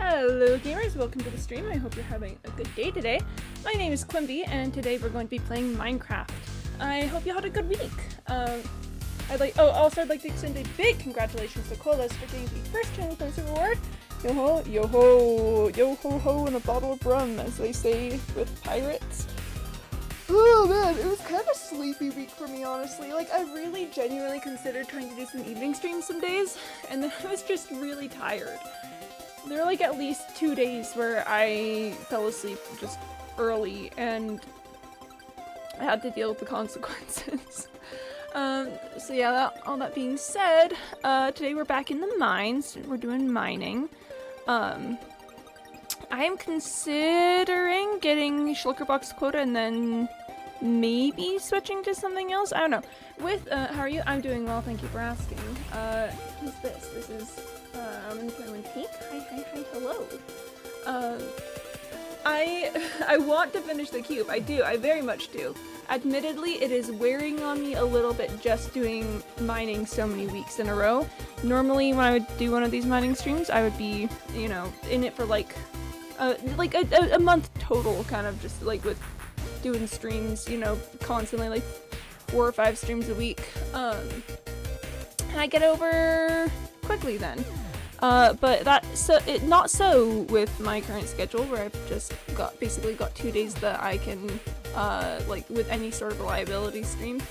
Hello gamers, welcome to the stream. I hope you're having a good day today. My name is Quimby and today we're going to be playing Minecraft. I hope you had a good week. I'd like to extend a big congratulations to Colas for getting the first channel closer reward. Yo ho, yo ho, yo ho ho, and a bottle of rum, as they say with pirates. Oh man, it was kind of a sleepy week for me, honestly. Like, I really genuinely considered trying to do some evening streams some days, and then I was just really tired. There were like at least 2 days where I fell asleep just early and I had to deal with the consequences. So yeah, all that being said, today we're back in the mines. We're doing mining. I am considering getting Shulkerbox quota and then maybe switching to something else. I don't know. How are you? I'm doing well, thank you for asking. Who's this? This is, I'm gonna play one Pink. Hi, hello. I want to finish the cube. I do, I very much do. Admittedly, it is wearing on me a little bit just doing mining so many weeks in a row. Normally, when I would do one of these mining streams, I would be, you know, in it for like a month total, kind of just like with doing streams, you know, constantly, like 4 or 5 streams a week. And I get over quickly then. But not so with my current schedule, where I've just basically got 2 days that I can, like, with any sort of reliability stream.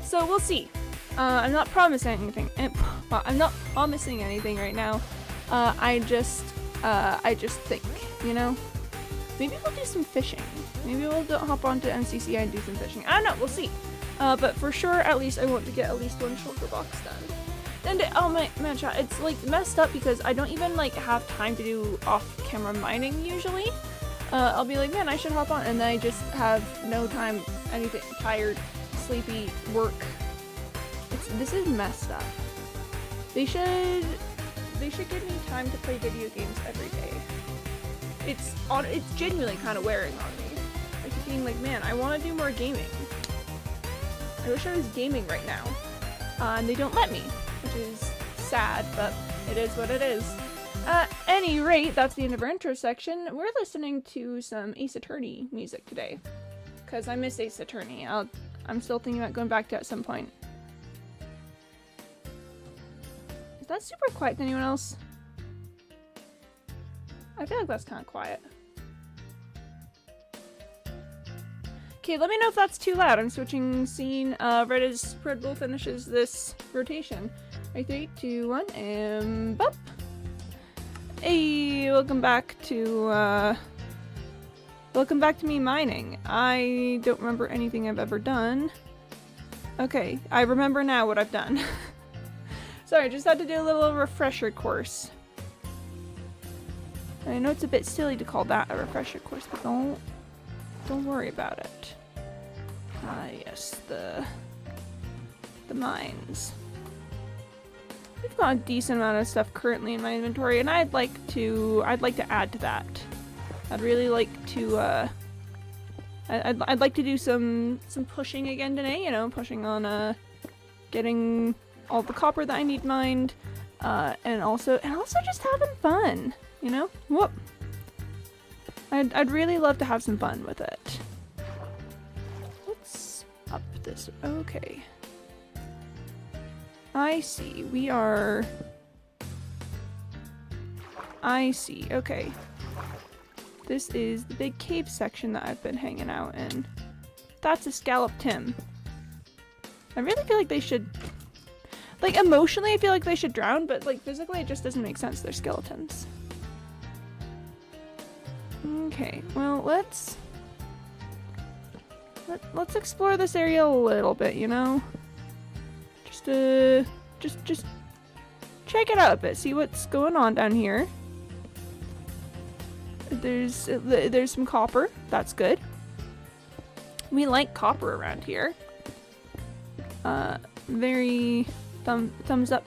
So we'll see. I'm not promising anything. Well, I'm not promising anything right now. I just think, you know? Maybe we'll do some fishing. Maybe we'll hop onto MCCI and do some fishing. I don't know, we'll see. But for sure, at least I want to get at least one shulker box done. And oh my man, chat, it's like messed up because I don't even like have time to do off-camera mining usually. I'll be like, man, I should hop on, and then I just have no time, anything, tired, sleepy, work. This is messed up. They should give me time to play video games every day. It's genuinely kind of wearing on me. I keep being like, man, I want to do more gaming. I wish I was gaming right now. And they don't let me, which is sad, but it is what it is. At any rate, that's the end of our intro section. We're listening to some Ace Attorney music today, because I miss Ace Attorney. I'm still thinking about going back to it at some point. Is that super quiet to anyone else? I feel like that's kind of quiet. Okay, let me know if that's too loud. I'm switching scene. Red Bull finishes this rotation. 3, 2, 1, and bop. Hey, welcome back to me mining. I don't remember anything I've ever done. Okay, I remember now what I've done. Sorry, I just had to do a little refresher course. I know it's a bit silly to call that a refresher course, but don't worry about it. Ah, yes, the mines. We've got a decent amount of stuff currently in my inventory, and I'd like to add to that. I'd really like to I'd like to do some pushing again today, you know, pushing on getting all the copper that I need mined, and also just having fun, you know? Whoop. I'd really love to have some fun with it. Let's up this. Okay. I see. I see. Okay. This is the big cave section that I've been hanging out in. That's a scalloped Tim. I really feel like they should... Like, emotionally I feel like they should drown, but like physically it just doesn't make sense. They're skeletons. Okay, well, let's explore this area a little bit, you know? Just check it out a bit, see what's going on down here. There's some copper, that's good. We like copper around here. Very thumbs up,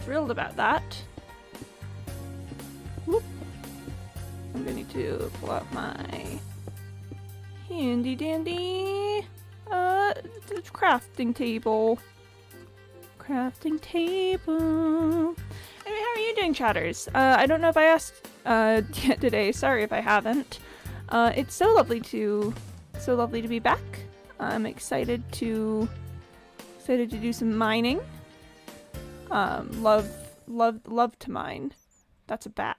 thrilled about that. Whoop. I'm gonna need to pull out my handy dandy crafting table. Crafting table. Anyway, how are you doing, chatters? I don't know if I asked today. Sorry if I haven't. It's so lovely to be back. I'm excited to do some mining. Love to mine. That's a bat.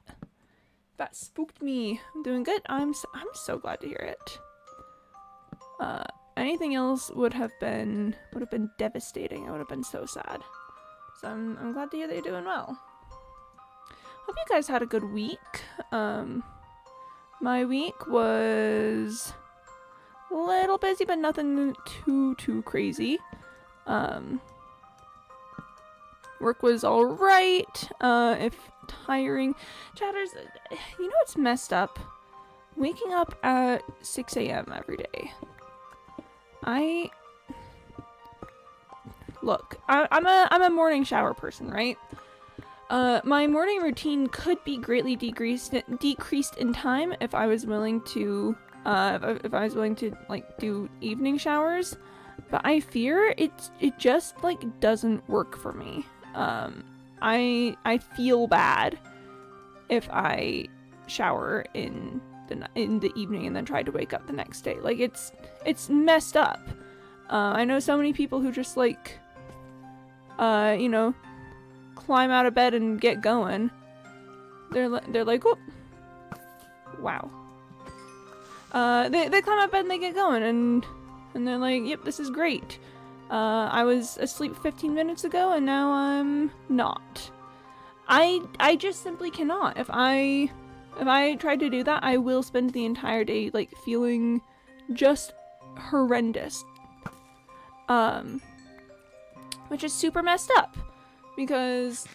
That spooked me. I'm doing good. I'm so glad to hear it. Anything else would have been devastating. I would have been so sad. So I'm glad to hear that you're doing well. Hope you guys had a good week. My week was a little busy, but nothing too crazy. Work was alright. If tiring. Chatters, you know what's messed up? Waking up at 6 a.m. every day. Look, I'm a morning shower person, right? My morning routine could be greatly decreased in time if I was willing to like do evening showers, but I fear it just like doesn't work for me. I feel bad if I shower in the evening and then try to wake up the next day. Like it's messed up. I know so many people who just like climb out of bed and get going. They're like, oh, wow. They climb out of bed and they get going and they're like, yep, this is great. I was asleep 15 minutes ago and now I'm not. I just simply cannot. If I try to do that, I will spend the entire day like feeling just horrendous. Which is super messed up because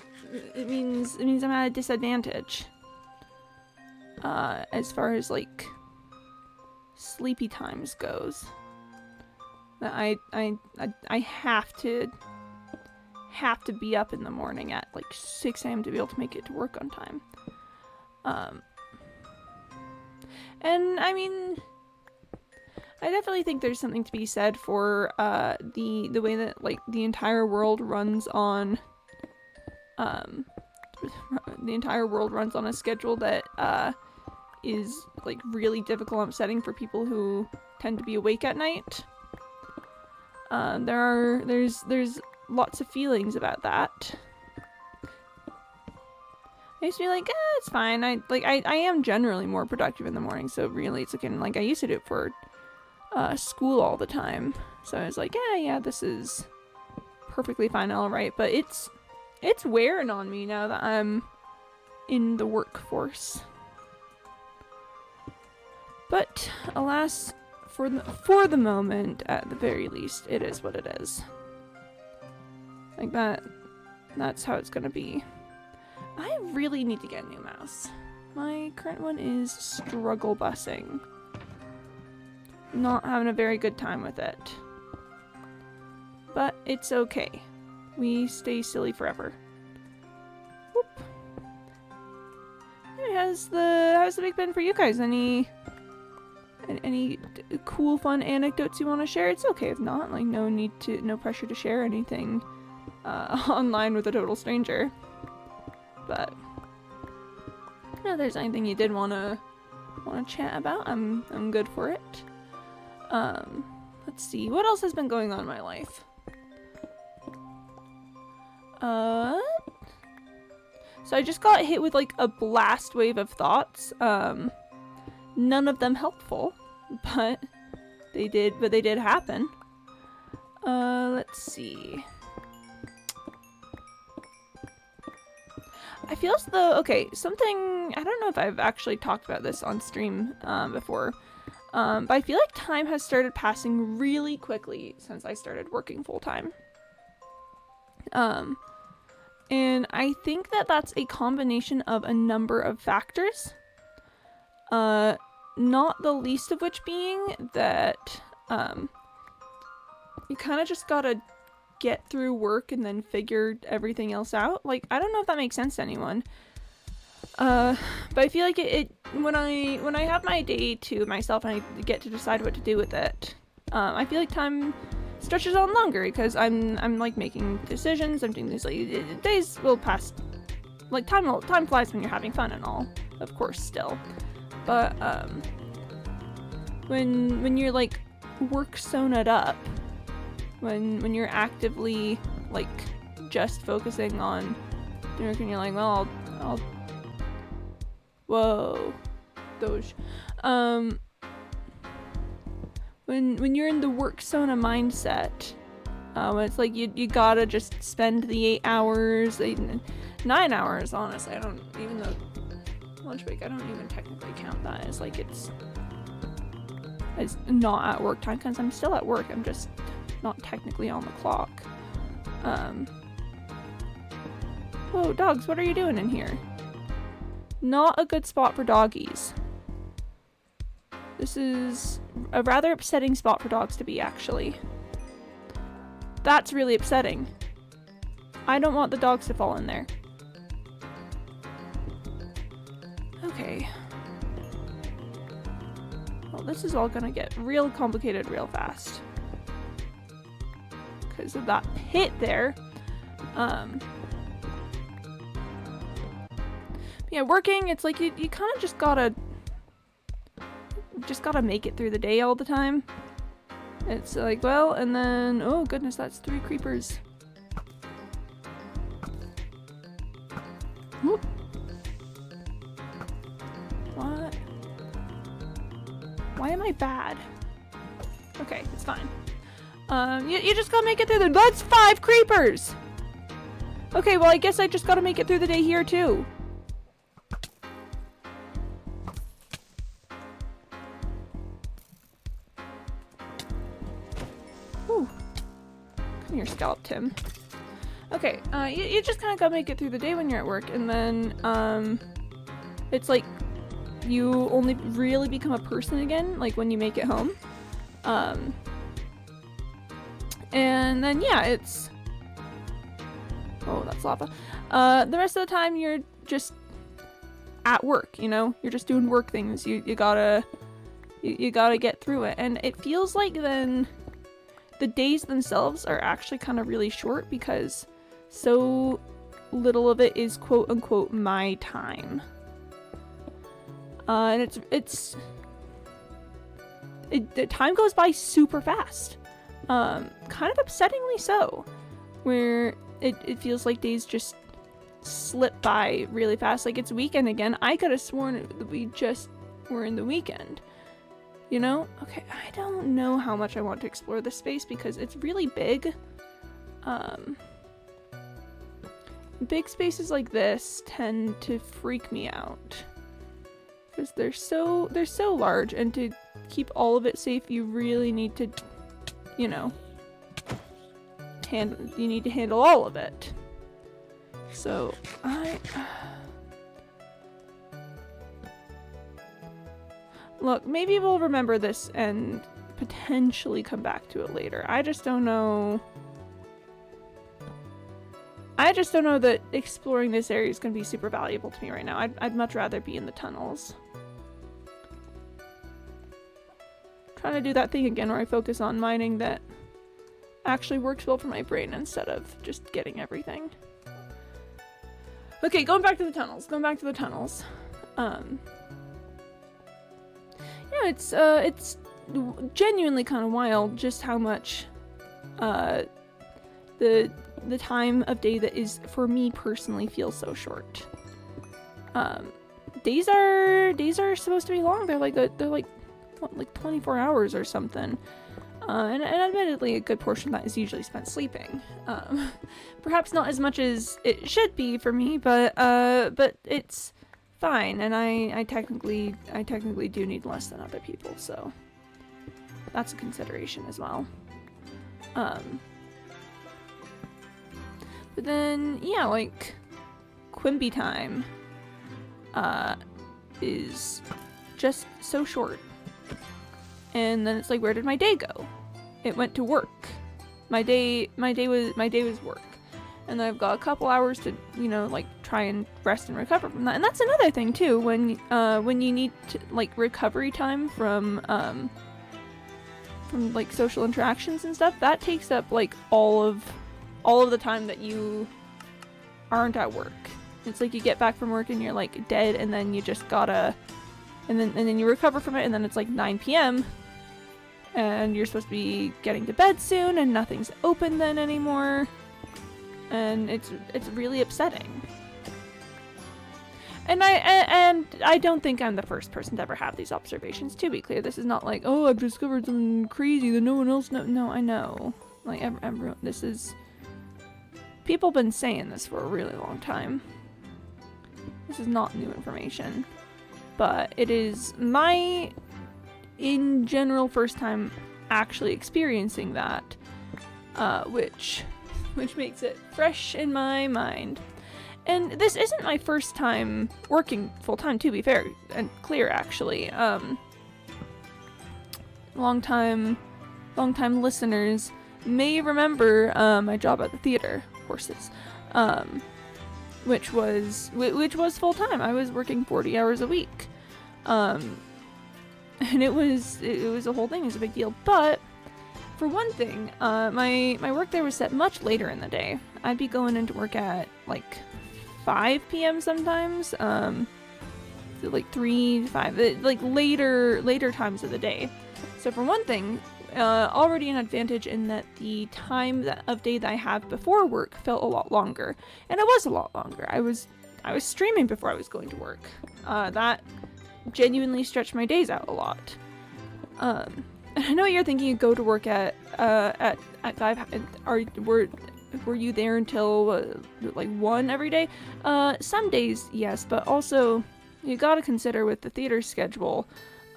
it means I'm at a disadvantage. As far as like sleepy times goes. I have to be up in the morning at like 6 a.m. to be able to make it to work on time. And I mean, I definitely think there's something to be said for the way that like the entire world runs on a schedule that is like really difficult and upsetting for people who tend to be awake at night. There's lots of feelings about that. I used to be like, it's fine. I am generally more productive in the morning, so really it's like I used to do it for school all the time. So I was like, yeah, this is perfectly fine, all right. But it's wearing on me now that I'm in the workforce. But alas, for the moment, at the very least, it is what it is. Like that's how it's gonna be. I really need to get a new mouse. My current one is struggle busing. Not having a very good time with it. But it's okay. We stay silly forever. Whoop. Hey, how's the week been for you guys? Any cool, fun anecdotes you want to share? It's okay if not. Like no pressure to share anything online with a total stranger. But if there's anything you did want to chat about, I'm good for it. Let's see, what else has been going on in my life? So I just got hit with like a blast wave of thoughts. None of them helpful, but they did happen. Let's see. I feel as though, okay, something, I don't know if I've actually talked about this on stream before, but I feel like time has started passing really quickly since I started working full-time. And I think that that's a combination of a number of factors, not the least of which being that you kind of just gotta get through work and then figure everything else out. Like, I don't know if that makes sense to anyone. But I feel like it when I have my day to myself and I get to decide what to do with it, I feel like time stretches on longer because I'm like making decisions. I'm doing these, like, days will pass. Like time flies when you're having fun and all. of course, still. But when you're like work sona'd up, when you're actively like just focusing on work, and you're like, well, I'll whoa, Doge. When you're in the work sona mindset, it's like you gotta just spend the 8 hours, 9 hours, honestly. I don't, even though lunch break, I don't even technically count that as like it's not at work time, because I'm still at work. I'm just not technically on the clock. Whoa, dogs, what are you doing in here? Not a good spot for doggies. This is a rather upsetting spot for dogs to be, actually. That's really upsetting. I don't want the dogs to fall in there. Okay. Well, this is all gonna get real complicated real fast. Because of that pit there. Yeah, working, it's like you kind of just gotta make it through the day all the time. It's like, well, and then, oh goodness, that's 3 creepers. Whoop. What? Why am I bad? Okay, it's fine. You just gotta make it through that's 5 creepers! Okay, well, I guess I just gotta make it through the day here too. Your scalp, Tim. Okay, you just kind of gotta make it through the day when you're at work, and then it's like you only really become a person again like when you make it home. And then yeah, it's, oh, that's lava. The rest of the time you're just at work, you know, you're just doing work things. You gotta get through it, and it feels like then the days themselves are actually kind of really short because so little of it is quote unquote my time. And the time goes by super fast. Kind of upsettingly so, where it feels like days just slip by really fast. Like it's weekend again. I could have sworn that we just were in the weekend. You know? Okay, I don't know how much I want to explore this space because it's really big. Big spaces like this tend to freak me out. Because they're so large, and to keep all of it safe, you really need to, you know, you need to handle all of it. So, look, maybe we'll remember this and potentially come back to it later. I just don't know. I just don't know that exploring this area is going to be super valuable to me right now. I'd much rather be in the tunnels. Trying to do that thing again where I focus on mining that actually works well for my brain instead of just getting everything. Okay, going back to the tunnels. Yeah, it's genuinely kind of wild just how much the time of day that is for me personally feels so short. Days are supposed to be long. They're like what, like 24 hours or something. And admittedly, a good portion of that is usually spent sleeping. Perhaps not as much as it should be for me, but it's fine. And I technically do need less than other people, so that's a consideration as well. But then yeah, like Quimby time is just so short. And then it's like, where did my day go? It went to work. My day was work. And then I've got a couple hours to, you know, like try and rest and recover from that. And that's another thing too, when you need to, like, recovery time from like social interactions and stuff, that takes up like all of the time that you aren't at work. It's like you get back from work and you're like dead, and then you just gotta, and then you recover from it, and then it's like 9 p.m. and you're supposed to be getting to bed soon, and nothing's open then anymore, and it's really upsetting. And I don't think I'm the first person to ever have these observations. To be clear, this is not like, oh, I've discovered something crazy that no one else knows. No, I know. Like, everyone, this is... People have been saying this for a really long time. This is not new information. But it is my, in general, first time actually experiencing that. Which makes it fresh in my mind. And this isn't my first time working full-time, to be fair and clear, actually. Long-time listeners may remember my job at the theater, horses, which was full-time. I was working 40 hours a week, and it was a whole thing. It was a big deal. But for one thing, my work there was set much later in the day. I'd be going into work at like 5 p.m. sometimes, like 3 to 5, like later times of the day. So for one thing, already an advantage in that the time of day that I have before work felt a lot longer, and it was a lot longer. I was streaming before I was going to work. That genuinely stretched my days out a lot. And I know you're thinking you go to work at 5. Were you there until like 1 every day? Some days, yes, but also you gotta consider with the theater schedule,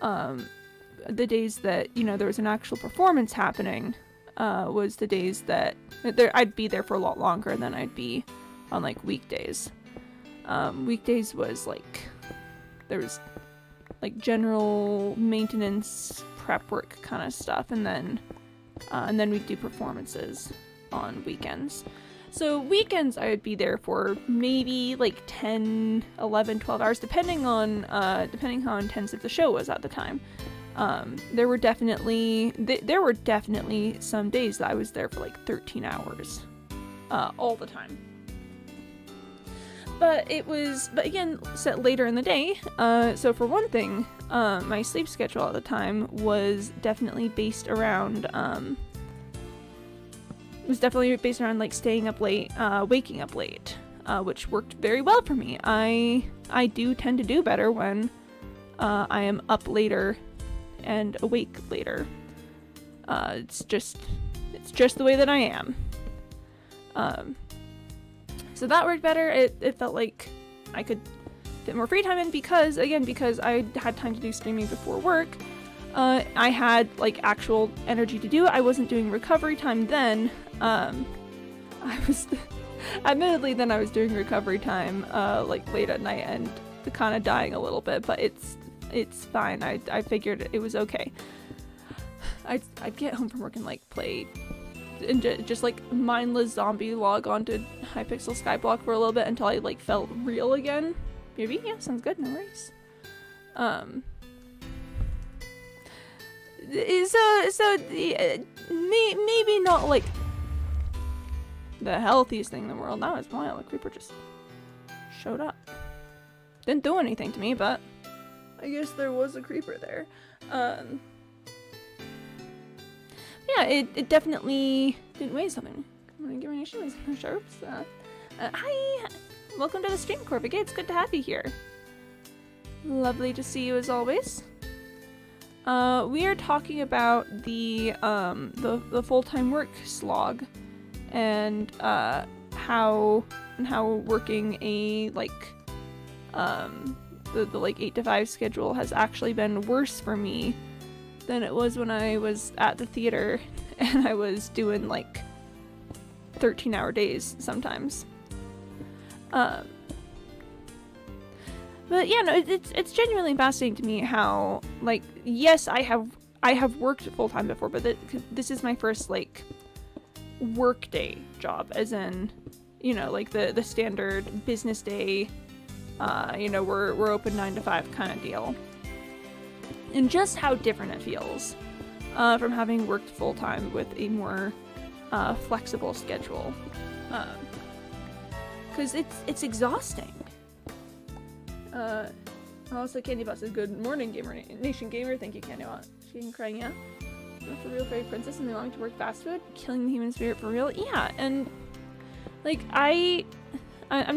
the days that, you know, there was an actual performance happening, was the days that I'd be there for a lot longer than I'd be on like weekdays. Weekdays was like, there was like general maintenance, prep work kind of stuff, and then we'd do performances on weekends. So weekends I would be there for maybe like 10, 11, 12 hours, depending how intensive the show was at the time. There were definitely some days that I was there for like 13 hours, all the time. But again, set later in the day. So for one thing, my sleep schedule at the time was definitely based around, like staying up late, waking up late, which worked very well for me. I do tend to do better when I am up later and awake later. It's just the way that I am. So that worked better. It felt like I could fit more free time in because I had time to do streaming before work. I had like actual energy to do it. I wasn't doing recovery time then. I was admittedly then I was doing recovery time like late at night and kind of dying a little bit, but it's fine. I figured it was okay. I'd get home from work and like play and just like mindless zombie log onto Hypixel Skyblock for a little bit until I like felt real again. Maybe, yeah, sounds good, no worries. Maybe not like the healthiest thing in the world. That was wild. A creeper just showed up. Didn't do anything to me, but I guess there was a creeper there. Yeah, it definitely didn't weigh something. I'm gonna give my shoes sharps. Hi! Welcome to the stream, Corvigate. It's good to have you here. Lovely to see you as always. We are talking about the full-time work slog and how working a the like 8 to 5 schedule has actually been worse for me than it was when I was at the theater and I was doing like 13-hour days sometimes. But yeah, no, it's genuinely fascinating to me how, like, yes, I have worked full time before, but this is my first like work day job, as in, you know, like the standard business day. You know, we're open 9 to 5 kind of deal, and just how different it feels from having worked full time with a more flexible schedule. Because it's exhausting. Also, Candy Bus says, good morning, Nation Gamer. Thank you, Candy Bus. She can crying out. For real fairy princess and belonging to work fast food, killing the human spirit for real. Yeah, and like I'm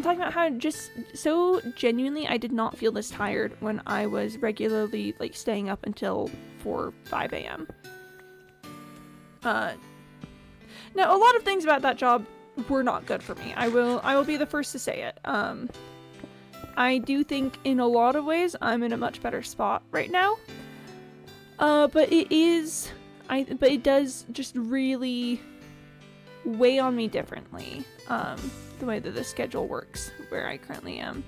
talking about how just so genuinely I did not feel this tired when I was regularly like staying up until 5 a.m. Now a lot of things about that job were not good for me. I will be the first to say it. I do think in a lot of ways I'm in a much better spot right now. But it does just really weigh on me differently, the way that the schedule works where I currently am.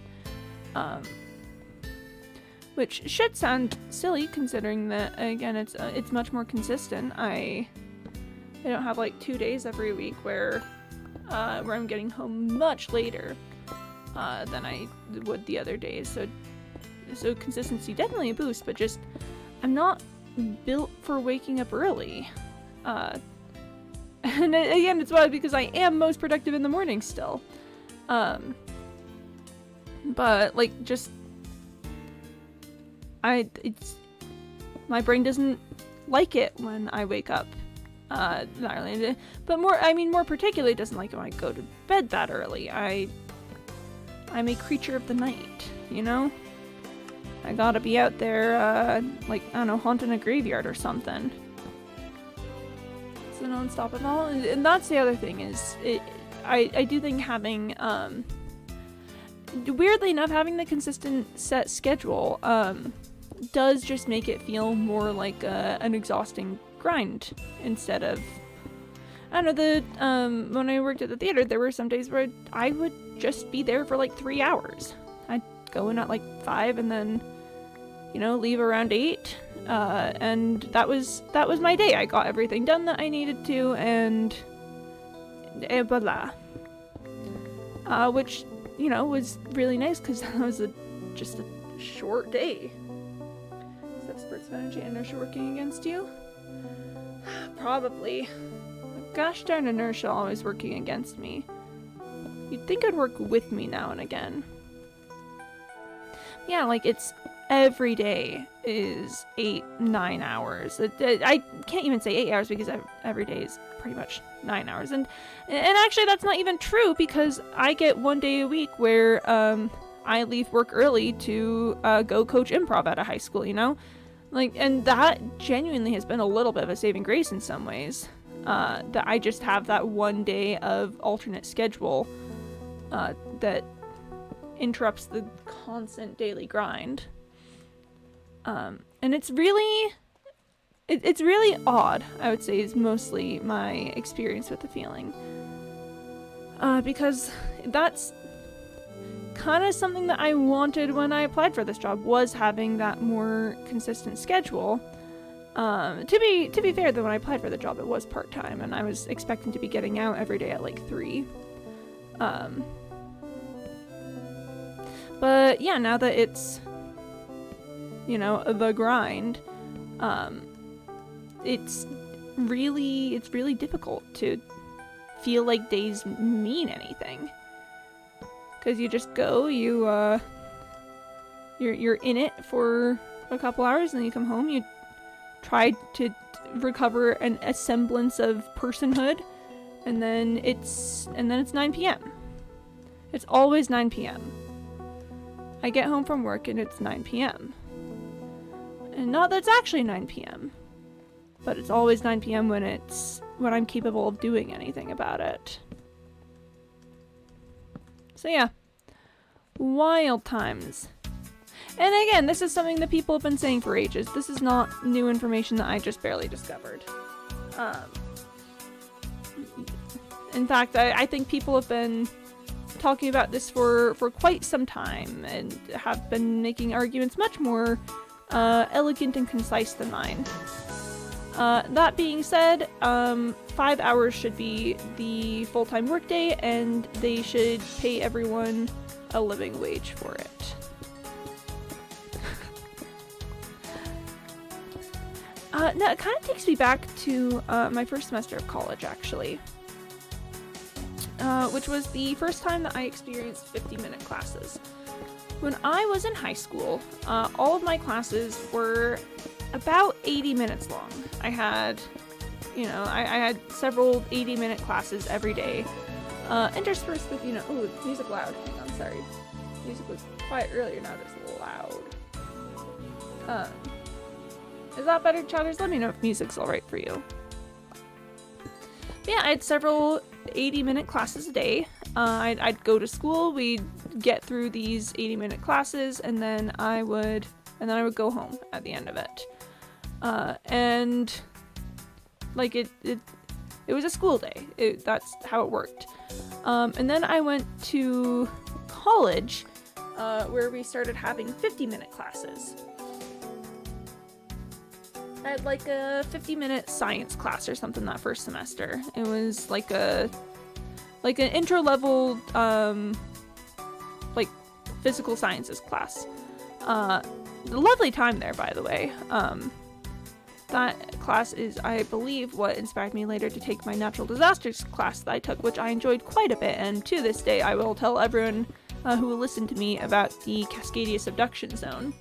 Which should sound silly considering that, again, it's much more consistent. I don't have like 2 days every week where I'm getting home much later than I would the other days. So consistency definitely a boost, but just I'm not built for waking up early. And again, it's why because I am most productive in the morning still. But like just my brain doesn't like it when I wake up that early. But more particularly, it doesn't like it when I go to bed that early. I'm a creature of the night, you know? I gotta be out there, like, I don't know, haunting a graveyard or something. So non-stop at all. And that's the other thing is, I do think having, weirdly enough, having the consistent set schedule, does just make it feel more like an exhausting grind instead of, I don't know, when I worked at the theater, there were some days where I would just be there for like 3 hours. I'd go in at like 5 and then, you know, leave around 8. And that was my day. I got everything done that I needed to, and blah. Which, you know, was really nice because that was just a short day. Is that spurts of energy and inertia working against you? Probably. Gosh darn inertia always working against me. You'd think it'd work with me now and again. Yeah, like it's every day is 8-9 hours. I can't even say 8 hours because every day is pretty much 9 hours. And actually that's not even true because I get 1 day a week where I leave work early to go coach improv at a high school, you know? Like, and that genuinely has been a little bit of a saving grace in some ways. That I just have that 1 day of alternate schedule that interrupts the constant daily grind. And it's really odd, I would say, is mostly my experience with the feeling. Because that's kind of something that I wanted when I applied for this job, was having that more consistent schedule. To be fair, though, when I applied for the job, it was part-time, and I was expecting to be getting out every day at like 3. But yeah, now that it's, you know, the grind, it's really difficult to feel like days mean anything. Because you just go, you're in it for a couple hours, and then you come home, you try to recover a semblance of personhood, and then it's 9 p.m. It's always 9 p.m. I get home from work and it's 9 p.m. And not that it's actually 9 p.m. But it's always 9 p.m. when I'm capable of doing anything about it. So yeah. Wild times. And again, this is something that people have been saying for ages. This is not new information that I just barely discovered. In fact, I think people have been talking about this for quite some time and have been making arguments much more elegant and concise than mine. That being said, 5 hours should be the full-time workday, and they should pay everyone a living wage for it. Now, it kind of takes me back to my first semester of college, actually. Which was the first time that I experienced 50-minute classes. When I was in high school, all of my classes were about 80 minutes long. I had several 80-minute classes every day, interspersed with, ooh, music loud. Hang on, sorry. Music was quiet earlier, now it's loud. Is that better, chatters? Let me know if music's alright for you. Yeah, I had several 80-minute classes a day. I'd go to school, we'd get through these 80-minute classes, and then I would go home at the end of it. And like it was a school day. That's how it worked. And then I went to college, where we started having 50-minute classes. I had like a 50-minute science class or something that first semester. It was like an intro level like physical sciences class. Lovely time there, by the way. That class is, I believe, what inspired me later to take my natural disasters class that I took, which I enjoyed quite a bit, and to this day I will tell everyone who will listen to me about the Cascadia subduction zone.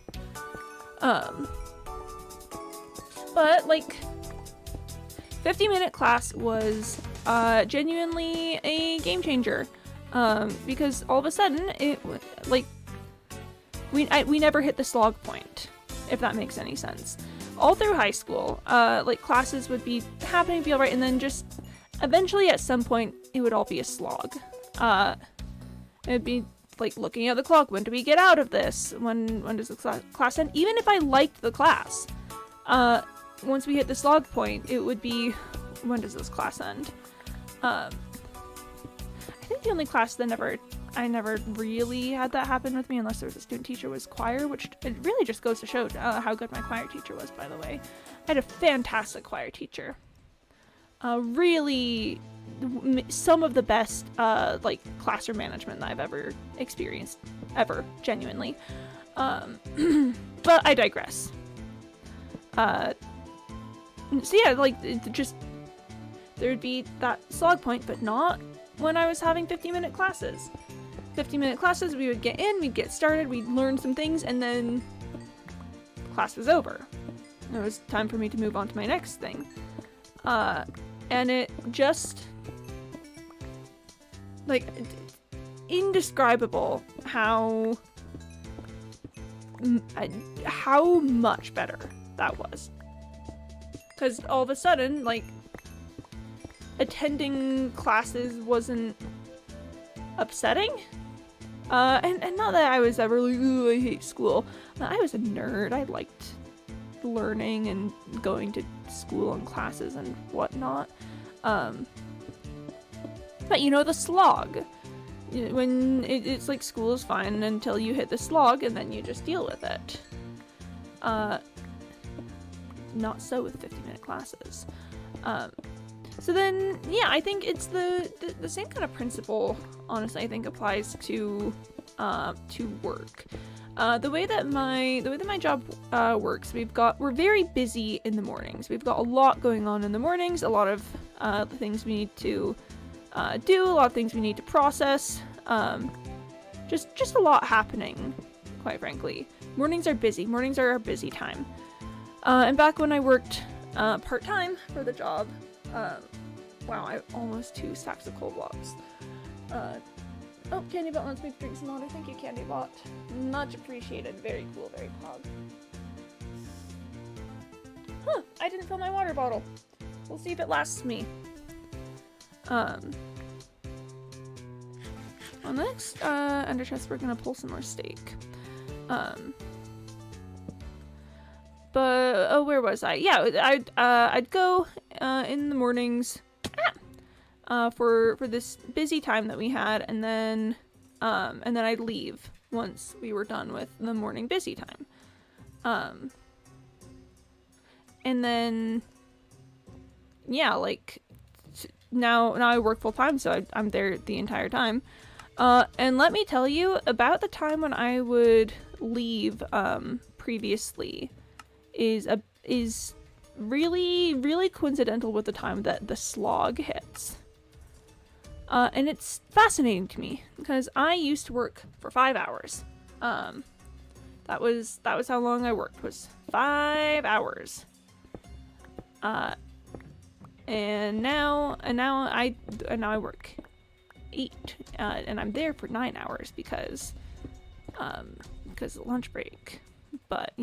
But, like, 50-minute class was genuinely a game changer, because all of a sudden, we never hit the slog point, if that makes any sense. All through high school, like, classes would be happening, be alright, and then just eventually at some point, it would all be a slog. It'd be, like, looking at the clock, when do we get out of this? When does the class end? Even if I liked the class, once we hit the slog point, it would be, when does this class end? I think the only class that I never really had that happen with me, unless there was a student teacher, was choir, which it really just goes to show how good my choir teacher was, by the way. I had a fantastic choir teacher. Really, some of the best, like, classroom management that I've ever experienced. Ever, genuinely. But I digress. So yeah, like, there'd be that slog point, but not when I was having 50-minute classes. 50-minute classes, we would get in, we'd get started, we'd learn some things, and then class was over. It was time for me to move on to my next thing. And it just, like, indescribable how much better that was. Because all of a sudden, like, attending classes wasn't upsetting. And not that I was ever like, ooh, I hate school. I was a nerd. I liked learning and going to school and classes and whatnot. But the slog. When it's like, school is fine until you hit the slog, and then you just deal with it. Not so with 50-minute classes. So then, yeah, I think it's the same kind of principle, honestly, I think applies to work. The way that my job works, we're very busy in the mornings. We've got a lot going on in the mornings, a lot of things we need to do, a lot of things we need to process. Just a lot happening, quite frankly. Mornings are busy. Mornings are our busy time. And back when I worked part-time for the job, wow, I have almost 2 stacks of coal blocks. Oh, CandyBot wants me to drink some water. Thank you, CandyBot. Much appreciated. Very cool, very pog. Huh, I didn't fill my water bottle. We'll see if it lasts me. On the next ender chest, we're gonna pull some more steak. But where was I? Yeah, I'd go in the mornings for this busy time that we had, and then I'd leave once we were done with the morning busy time. And then yeah, like now I work full time, so I'm there the entire time. And let me tell you about the time when I would leave previously is really, really coincidental with the time that the slog hits. And it's fascinating to me because I used to work for 5 hours. That was how long I worked, was 5 hours. And now I work 8, and I'm there for 9 hours because of lunch break. But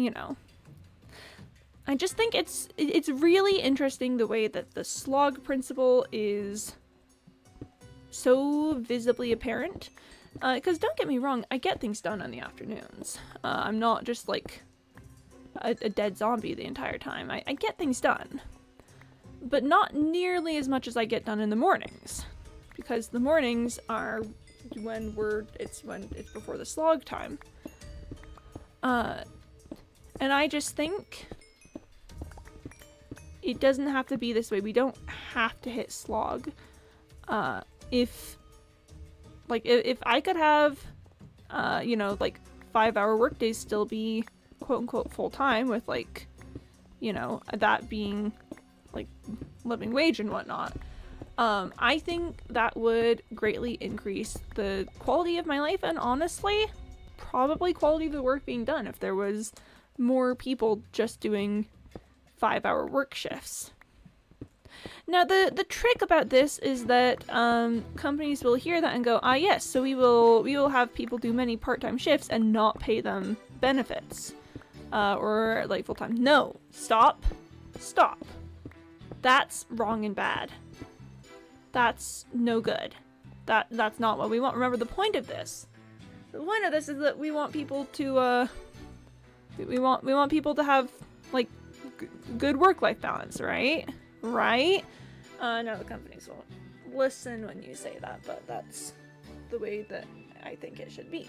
I just think it's really interesting the way that the slog principle is so visibly apparent. Because don't get me wrong, I get things done in the afternoons. I'm not just like a dead zombie the entire time. I get things done, but not nearly as much as I get done in the mornings, because the mornings are when it's before the slog time. And I just think it doesn't have to be this way. We don't have to hit slog. If I could have, 5-hour workdays still be quote unquote full time with that being like living wage and whatnot, I think that would greatly increase the quality of my life and honestly, probably quality of the work being done if there was more people just doing 5-hour work shifts. Now, the trick about this is that companies will hear that and go, yes, so we will have people do many part-time shifts and not pay them benefits or like full-time. No, stop. That's wrong and bad. That's no good. That's not what we want. Remember, the point of this is that we want people to we want people to have like good work-life balance, right? No, the companies won't listen when you say that, but that's the way that I think it should be.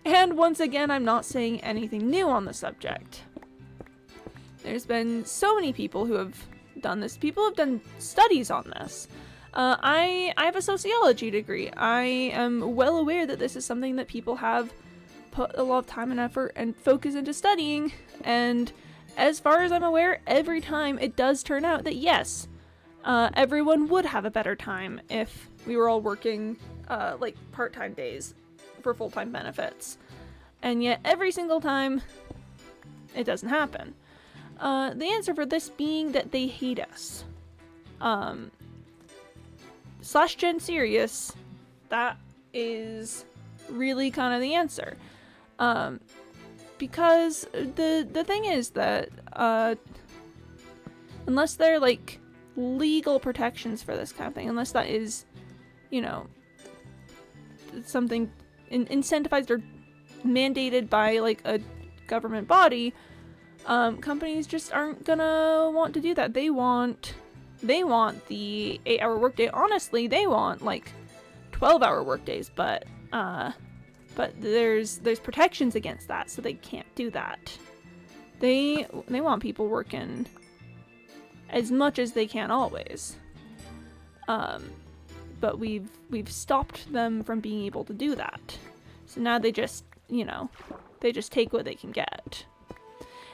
And once again, I'm not saying anything new on the subject. There's been so many people who have done this. People have done studies on this. I have a sociology degree. I am well aware that this is something that people have put a lot of time and effort and focus into studying, and as far as I'm aware, every time it does turn out that yes, everyone would have a better time if we were all working like part-time days for full-time benefits. And yet every single time it doesn't happen. The answer for this being that they hate us. Slash Gen Serious, that is really kind of the answer. Because the thing is that unless there are like legal protections for this kind of thing, unless that is, something incentivized or mandated by like a government body, companies just aren't gonna want to do that. They want the 8-hour workday. Honestly, they want like 12-hour workdays, but there's protections against that, so they can't do that. They want people working as much as they can always. But we've stopped them from being able to do that. So now they just, they just take what they can get.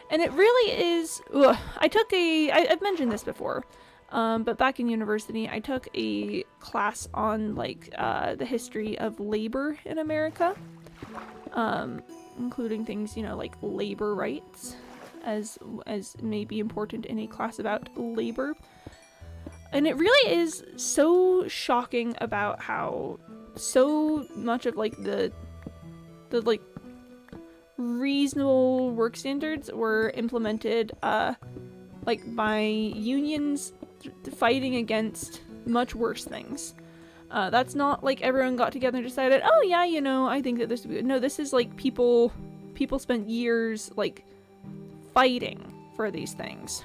And it really is, I've mentioned this before, but back in university, I took a class on the history of labor in America, including things, like labor rights, as may be important in a class about labor. And it really is so shocking about how so much of the reasonable work standards were implemented by unions fighting against much worse things. That's not like everyone got together and decided, oh yeah, I think that this would be good. No, this is like people spent years fighting for these things.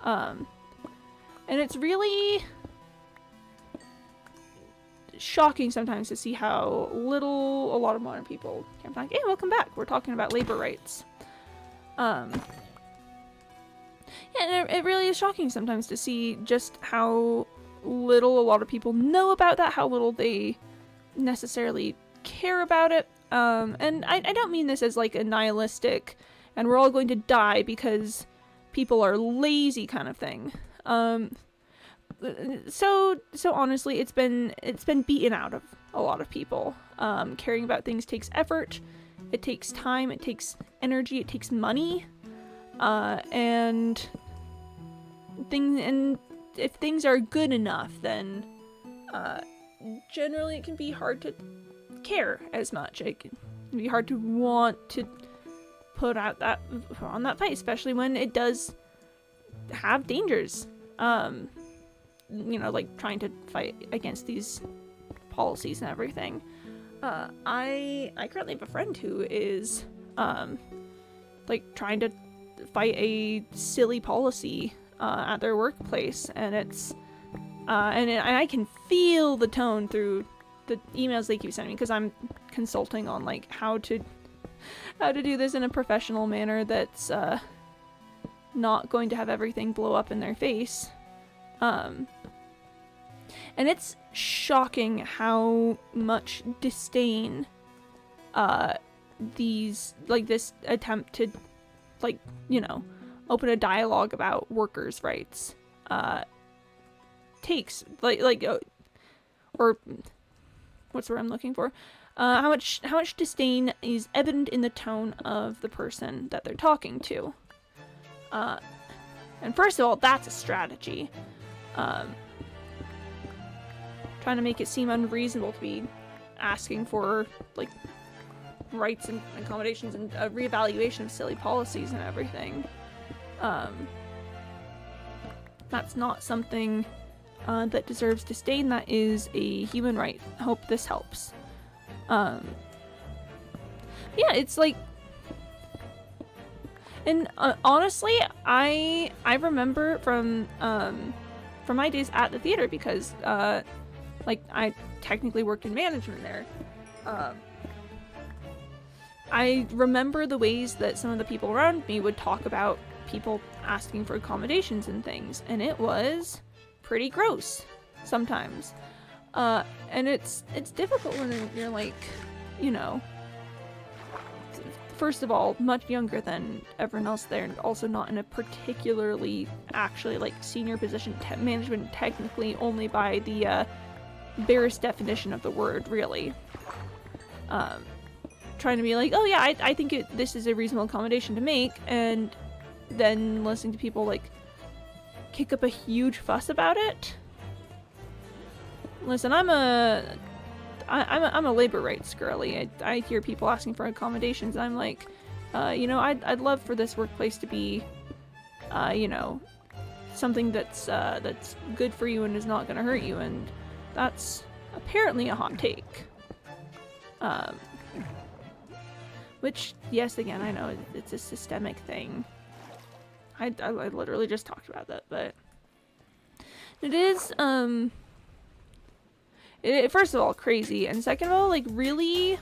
And it's really shocking sometimes to see how little a lot of modern people can be like, hey, welcome back. We're talking about labor rights. Yeah, and it really is shocking sometimes to see just how little a lot of people know about that, how little they necessarily care about it. And I don't mean this as like a nihilistic and we're all going to die because people are lazy kind of thing. So honestly, it's been beaten out of a lot of people. Caring about things takes effort, it takes time, it takes energy, it takes money, and if things are good enough, then generally it can be hard to care as much. It can be hard to want to put on that fight, especially when it does have dangers. Like trying to fight against these policies and everything. I currently have a friend who is like trying to fight a silly policy at their workplace, and it's and I can feel the tone through the emails they keep sending me, because I'm consulting on like how to do this in a professional manner that's not going to have everything blow up in their face. And it's shocking how much disdain this attempt to open a dialogue about workers' rights takes, or what's the word I'm looking for? How much disdain is evident in the tone of the person that they're talking to. And first of all, that's a strategy. Trying to make it seem unreasonable to be asking for like rights and accommodations and a reevaluation of silly policies and everything. That's not something that deserves disdain. That is a human right. I hope this helps. Yeah, it's like, and honestly, I remember from my days at the theater, because I technically worked in management there. I remember the ways that some of the people around me would talk about people asking for accommodations and things, and it was pretty gross sometimes. And it's difficult when you're like, first of all, much younger than everyone else there, and also not in a particularly actually like senior position, management technically only by the barest definition of the word, really. Trying to be like, oh yeah, I think this is a reasonable accommodation to make, and then listening to people like kick up a huge fuss about it. Listen, I'm a labor rights girly. I hear people asking for accommodations, and I'm like, I'd love for this workplace to be, something that's good for you and is not going to hurt you, and that's apparently a hot take. Which, yes, again, I know it's a systemic thing. I literally just talked about that, but it is, first of all, crazy, and second of all, like, really,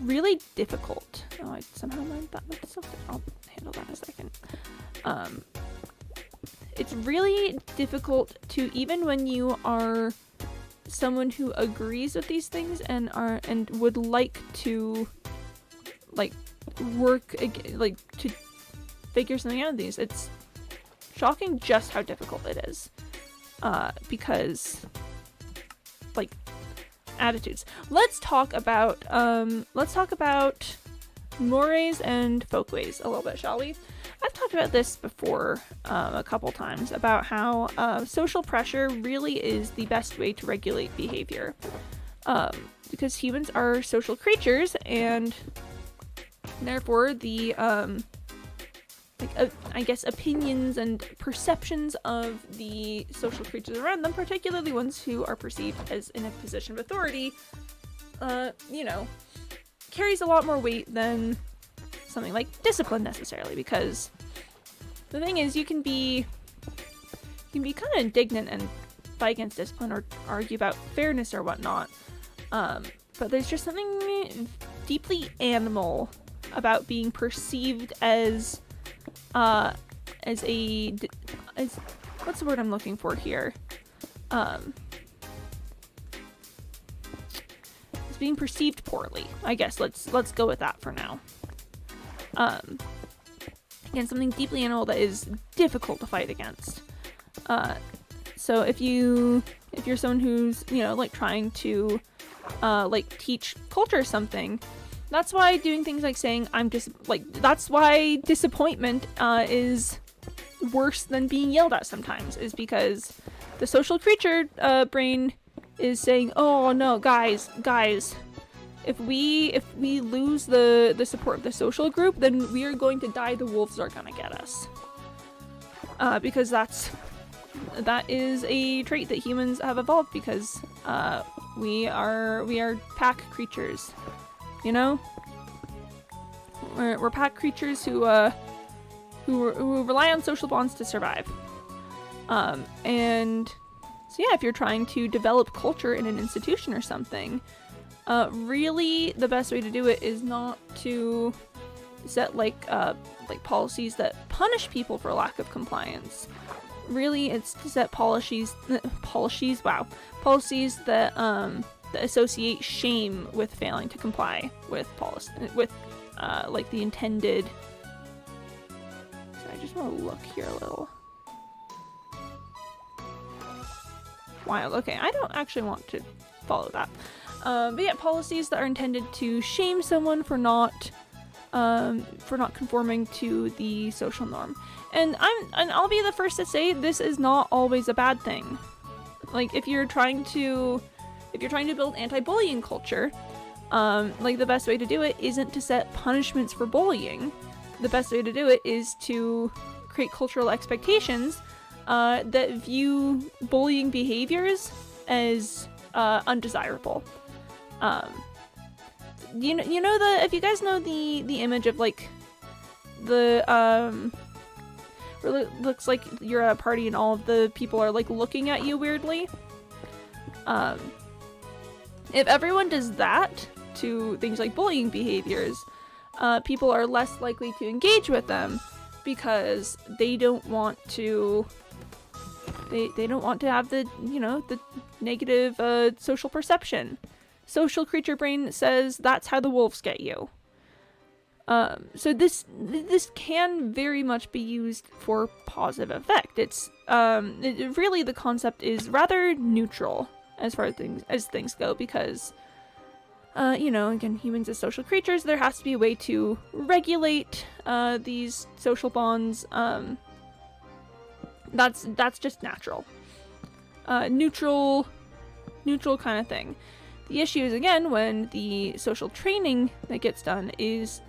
really difficult. Oh, I somehow lined that with something. I'll handle that in a second. It's really difficult to, even when you are someone who agrees with these things and would like to, like, work, like, to figure something out of these, it's shocking just how difficult it is. Because, like, attitudes. Let's talk about mores and folkways a little bit, shall we? I've talked about this before a couple times, about how social pressure really is the best way to regulate behavior. Because humans are social creatures, and therefore the I guess opinions and perceptions of the social creatures around them, particularly ones who are perceived as in a position of authority, carries a lot more weight than something like discipline necessarily, because the thing is, you can be kind of indignant and fight against discipline or argue about fairness or whatnot, but there's just something deeply animal about being perceived as what's the word I'm looking for here? As being perceived poorly, I guess. Let's go with that for now. Again, something deeply animal that is difficult to fight against. So if you if you're someone who's, you know, like trying to like teach culture or something, that's why doing things like saying that's why disappointment is worse than being yelled at sometimes, is because the social creature brain is saying, oh no, guys, if we lose the support of the social group, then we are going to die. The wolves are gonna get us. Because that is a trait that humans have evolved, because we are pack creatures, you know. We're pack creatures who rely on social bonds to survive. And so yeah, if you're trying to develop culture in an institution or something, really the best way to do it is not to set like policies that punish people for lack of compliance. Really, it's to set policies that associate shame with failing to comply with policy, with like the intended. So I just want to look here a little. Wild. Okay, I don't actually want to follow that. But yeah, policies that are intended to shame someone for not conforming to the social norm. And I'll be the first to say this is not always a bad thing. Like if you're trying to build anti-bullying culture, like the best way to do it isn't to set punishments for bullying. The best way to do it is to create cultural expectations that view bullying behaviors as undesirable. You know if you guys know the image of like the where it looks like you're at a party and all of the people are like looking at you weirdly. If everyone does that to things like bullying behaviors, people are less likely to engage with them because they don't want to have the, you know, the negative social perception. Social creature brain says that's how the wolves get you. So this can very much be used for positive effect. It's really the concept is rather neutral as far as things go, because you know, again, humans as social creatures, there has to be a way to regulate these social bonds. That's just natural. Neutral kind of thing. The issue is, again, when the social training that gets done is,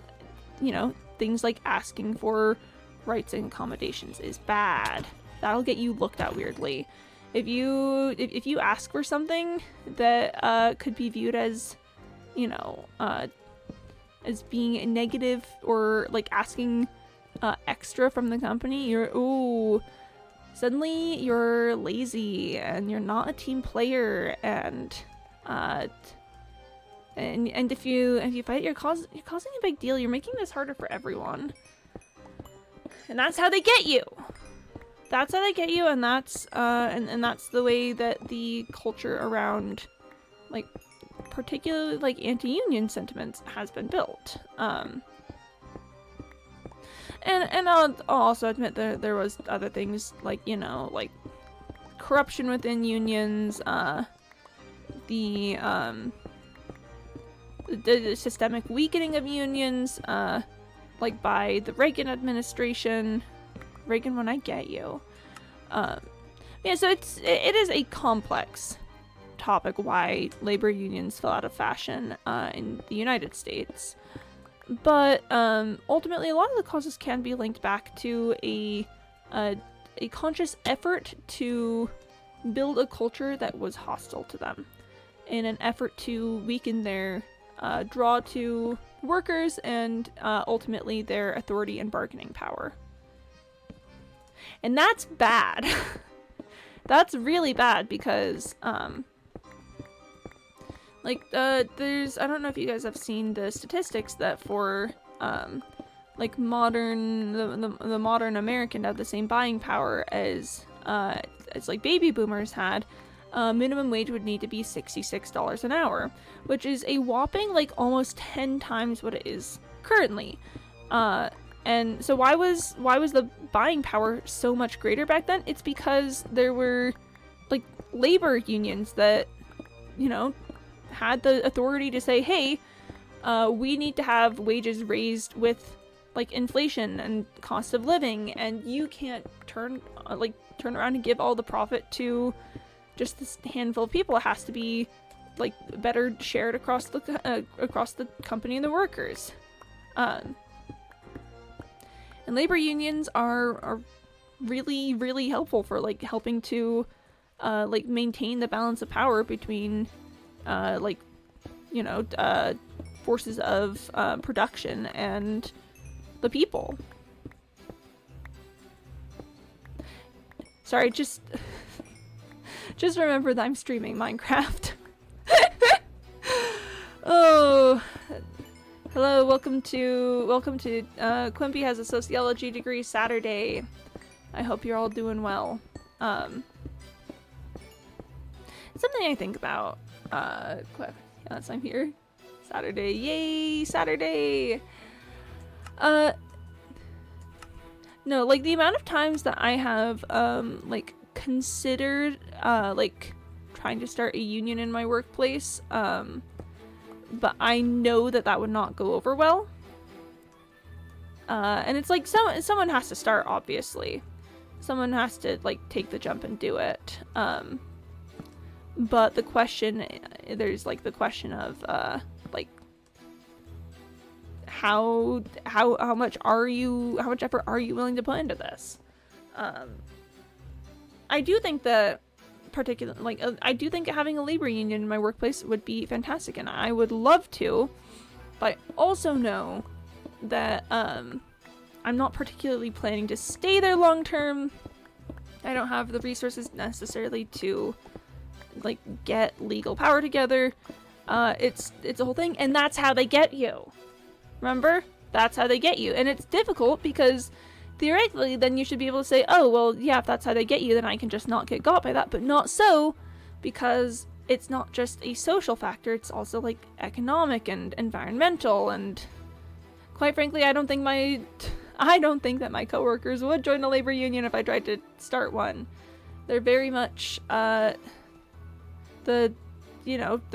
you know, things like asking for rights and accommodations is bad. That'll get you looked at weirdly. If you ask for something that could be viewed as, you know, as being negative, or like asking extra from the company, suddenly you're lazy and you're not a team player, and if you fight, you're causing a big deal. You're making this harder for everyone, and that's how they get you. That's how they get you, and that's that's the way that the culture around, like, particularly like anti-union sentiments has been built. And I'll also admit there was other things, like, you know, like corruption within unions, the systemic weakening of unions, like by the Reagan administration. Reagan, when I get you. Yeah, so it is a complex topic why labor unions fell out of fashion in the United States. But ultimately, a lot of the causes can be linked back to a conscious effort to build a culture that was hostile to them, in an effort to weaken their draw to workers and ultimately their authority and bargaining power. And that's bad. That's really bad, because there's, I don't know if you guys have seen the statistics that for like the modern American to have the same buying power as like baby boomers had. Minimum wage would need to be $66 an hour, which is a whopping like almost 10 times what it is currently. And so why was the buying power so much greater back then? It's because there were labor unions that, you know, had the authority to say, hey, we need to have wages raised with like inflation and cost of living, and you can't turn around and give all the profit to just this handful of people. It has to be like better shared across the company and the workers. And labor unions are really, really helpful for like helping to like maintain the balance of power between like, you know, forces of production and the people. Sorry, just remember that I'm streaming Minecraft. Oh, hello, welcome to Quimpy has a sociology degree Saturday. I hope you're all doing well. Something I think about, yes, I'm here. Saturday, yay, Saturday! No, like, the amount of times that I have, like, considered, like, trying to start a union in my workplace, but I know that would not go over well. And it's like, someone has to start, obviously. Someone has to, like, take the jump and do it. But the question, there's, like, the question of, like, how much effort are you willing to put into this? I do think that I do think having a labor union in my workplace would be fantastic, and I would love to, but I also know that I'm not particularly planning to stay there long term. I don't have the resources necessarily to like get legal power together. It's a whole thing, and that's how they get you. Remember? That's how they get you. And it's difficult because theoretically then you should be able to say, oh, well, yeah, if that's how they get you, then I can just not get got by that. But not so, because it's not just a social factor, it's also like economic and environmental, and quite frankly, I don't think that my coworkers would join a labor union if I tried to start one. They're very much the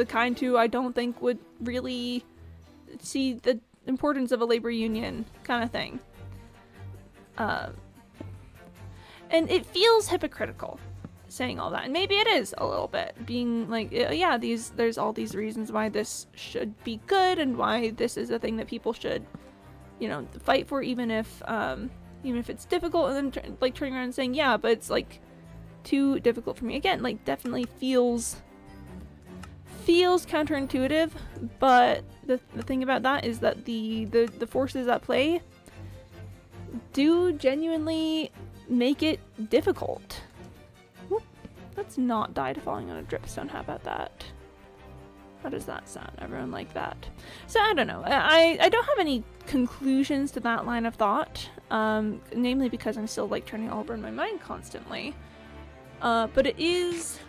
kind who I don't think would really see the importance of a labor union kind of thing. And it feels hypocritical saying all that, and maybe it is a little bit, being like, yeah, there's all these reasons why this should be good and why this is a thing that people should, you know, fight for, even if it's difficult, and then like turning around and saying, yeah, but it's like too difficult for me. Again, like, definitely feels counterintuitive, but the thing about that is that the forces at play do genuinely make it difficult. Whoop, let's not die to falling on a dripstone. How about that? How does that sound? Everyone like that? So I don't know. I don't have any conclusions to that line of thought, namely because I'm still like turning all over in my mind constantly. But it is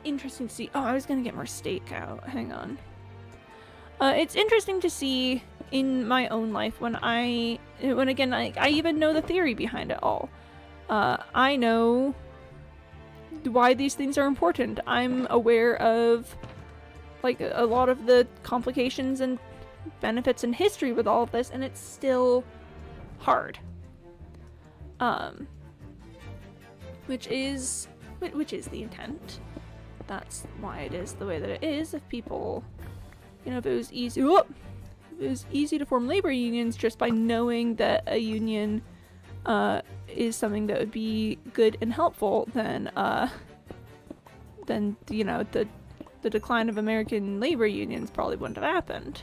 interesting to see. Oh, I was gonna get more steak out. Hang on. It's interesting to see in my own life when again, like, I even know the theory behind it all. I know why these things are important. I'm aware of like a lot of the complications and benefits and history with all of this, and it's still hard. Which is the intent. That's why it is the way that it is. If people, you know, if it was easy to form labor unions just by knowing that a union is something that would be good and helpful, then you know, the decline of American labor unions probably wouldn't have happened.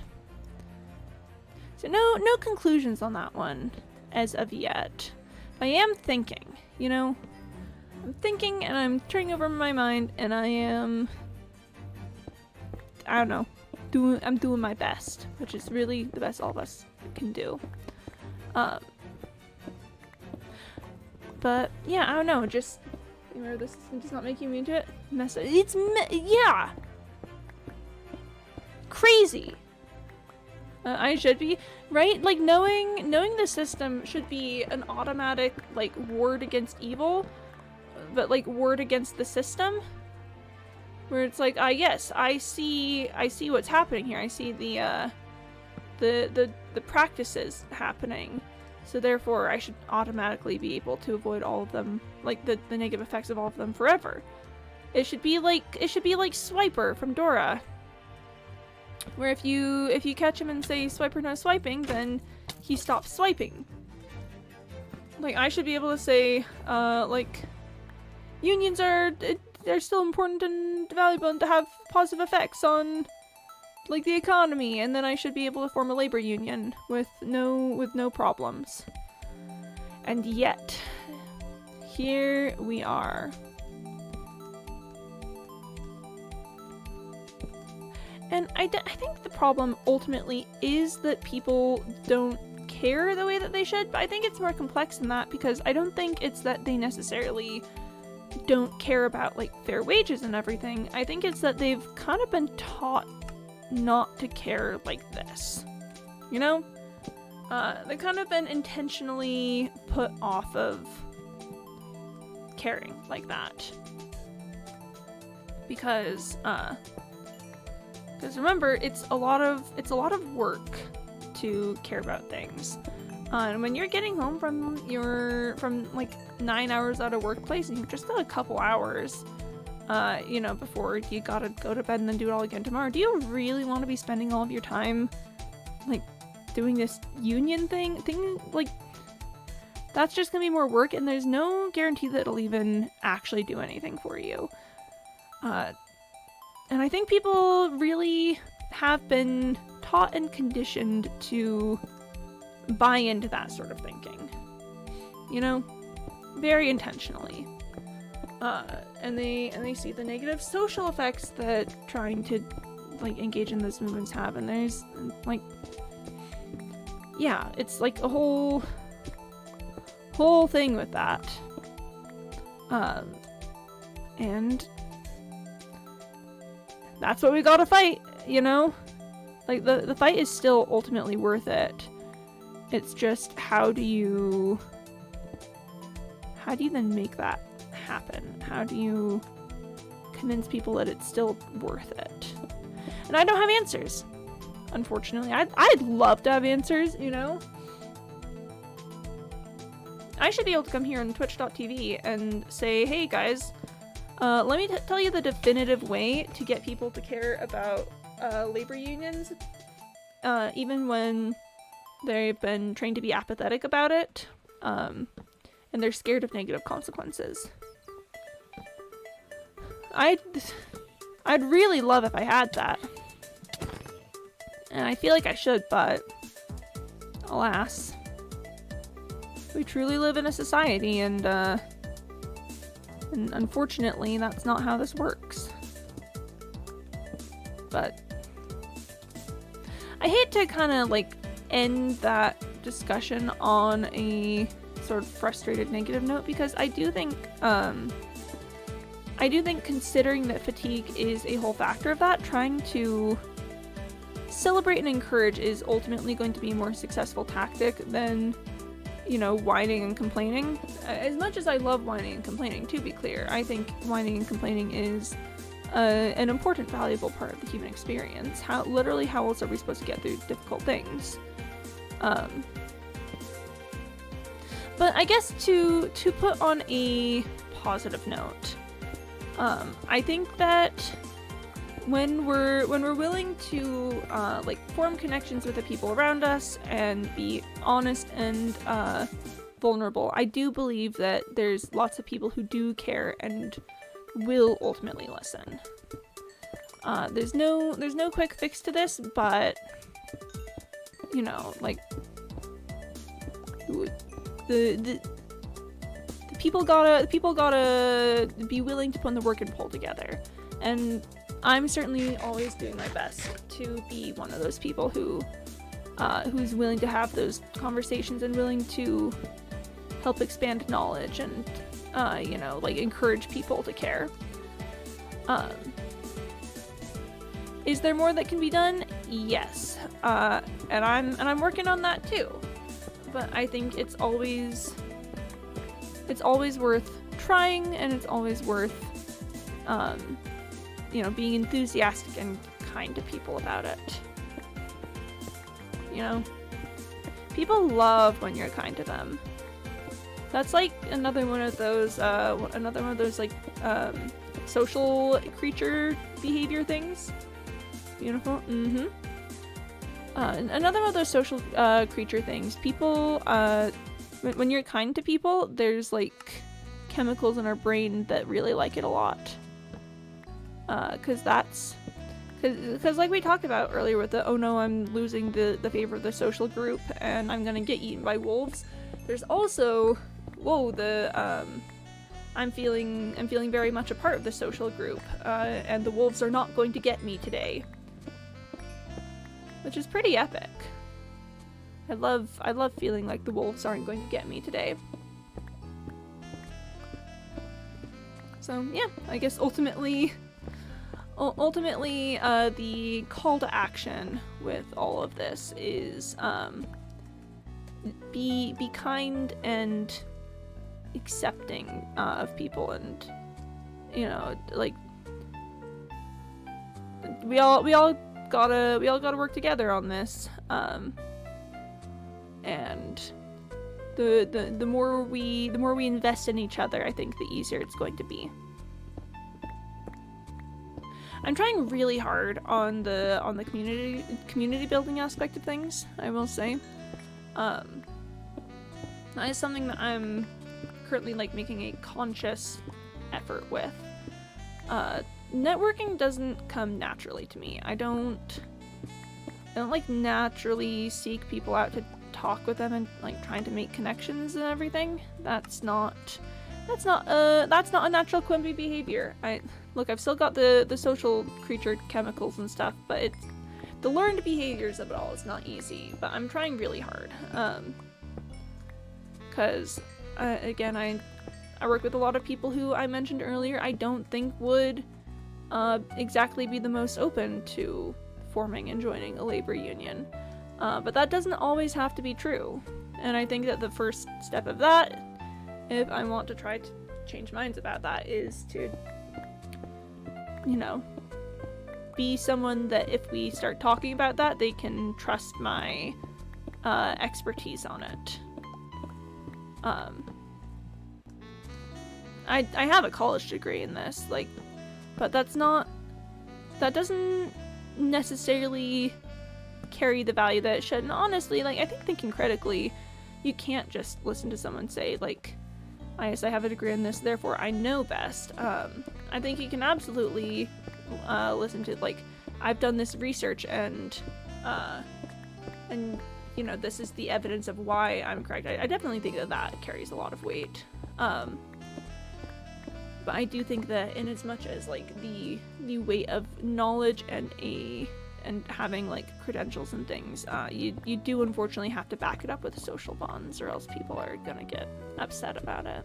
So no conclusions on that one as of yet. I am thinking, you know, I'm thinking and I'm turning over my mind, and I don't know, I'm doing my best, which is really the best all of us can do. But yeah, I don't know, just, you know, this does not make you immune to it. Yeah! Crazy! I should be, right? Like, knowing the system should be an automatic, like, ward against evil. but like word against the system, where it's like, yes, I see what's happening here. I see the practices happening, so therefore I should automatically be able to avoid all of them, like the negative effects of all of them forever. It should be like Swiper from Dora, where if you catch him and say swiper no swiping, then he stops swiping. Like, I should be able to say, like, unions they're still important and valuable and to have positive effects on, like, the economy, and then I should be able to form a labor union with no problems. And yet, here we are. And I think the problem ultimately is that people don't care the way that they should, but I think it's more complex than that, because I don't think it's that they necessarily don't care about, like, fair wages and everything. I think it's that they've kind of been taught not to care like this, you know? They've kind of been intentionally put off of caring like that. Because remember, it's a lot of work to care about things. And when you're getting home from like 9 hours out of workplace and you've just got a couple hours, you know, before you gotta go to bed and then do it all again tomorrow, do you really want to be spending all of your time, like, doing this union thing? Like, that's just gonna be more work, and there's no guarantee that it'll even actually do anything for you. And I think people really have been taught and conditioned to buy into that sort of thinking, you know, very intentionally. And they see the negative social effects that trying to, like, engage in those movements have, and there's, like, yeah, it's like a whole thing with that. And that's what we gotta fight, you know? Like, the fight is still ultimately worth it. It's just, how do you then make that happen? How do you convince people that it's still worth it? And I don't have answers, unfortunately. I'd love to have answers, you know? I should be able to come here on twitch.tv and say, hey guys, let me tell you the definitive way to get people to care about labor unions, even when they've been trained to be apathetic about it, and they're scared of negative consequences. I'd really love if I had that. And I feel like I should, but alas. We truly live in a society, and unfortunately, that's not how this works. But I hate to kind of, like, end that discussion on a sort of frustrated negative note, because I do think considering that fatigue is a whole factor of that, trying to celebrate and encourage is ultimately going to be a more successful tactic than, you know, whining and complaining. As much as I love whining and complaining, to be clear, I think whining and complaining is an important, valuable part of the human experience. How else are we supposed to get through difficult things? But I guess to put on a positive note, I think that when we're willing to like form connections with the people around us and be honest and vulnerable, I do believe that there's lots of people who do care and will ultimately listen. There's no quick fix to this, but you know, like, the people gotta be willing to put in the work and pull together. And I'm certainly always doing my best to be one of those people who's willing to have those conversations and willing to help expand knowledge and you know, like, encourage people to care. Is there more that can be done? Yes. And I'm working on that too. But I think it's always worth trying, and it's always worth, you know, being enthusiastic and kind to people about it. You know? People love when you're kind to them. That's like another one of those like social creature behavior things. Beautiful. Mm-hmm. Another one of those social creature things. People, when you're kind to people, there's like chemicals in our brain that really like it a lot. Because like we talked about earlier with the, oh no, I'm losing the favor of the social group and I'm gonna get eaten by wolves. There's also, whoa, I'm feeling very much a part of the social group, and the wolves are not going to get me today. Which is pretty epic. I love feeling like the wolves aren't going to get me today. So yeah, I guess ultimately, the call to action with all of this is be kind and accepting of people, and you know, like we all gotta work together on this, and the more we invest in each other, I think the easier it's going to be. I'm trying really hard on the community building aspect of things, I will say. That is something that I'm currently like making a conscious effort with. Networking doesn't come naturally to me. I don't like naturally seek people out to talk with them and like trying to make connections and everything. That's not a natural Quimby behavior. I've still got the social creature chemicals and stuff, but it's the learned behaviors of it all is not easy. But I'm trying really hard. Because again, I work with a lot of people who I mentioned earlier I don't think would exactly be the most open to forming and joining a labor union. But that doesn't always have to be true. And I think that the first step of that, if I want to try to change minds about that, is to, you know, be someone that if we start talking about that, they can trust my expertise on it. I have a college degree in this, like, but that doesn't necessarily carry the value that it should. And honestly, like, I think thinking critically, you can't just listen to someone say, like, I have a degree in this, therefore I know best. I think you can absolutely listen to, like, I've done this research and you know, this is the evidence of why I'm correct. I definitely think that carries a lot of weight. But I do think that in as much as like the weight of knowledge and having like credentials and things, you do unfortunately have to back it up with social bonds, or else people are gonna get upset about it.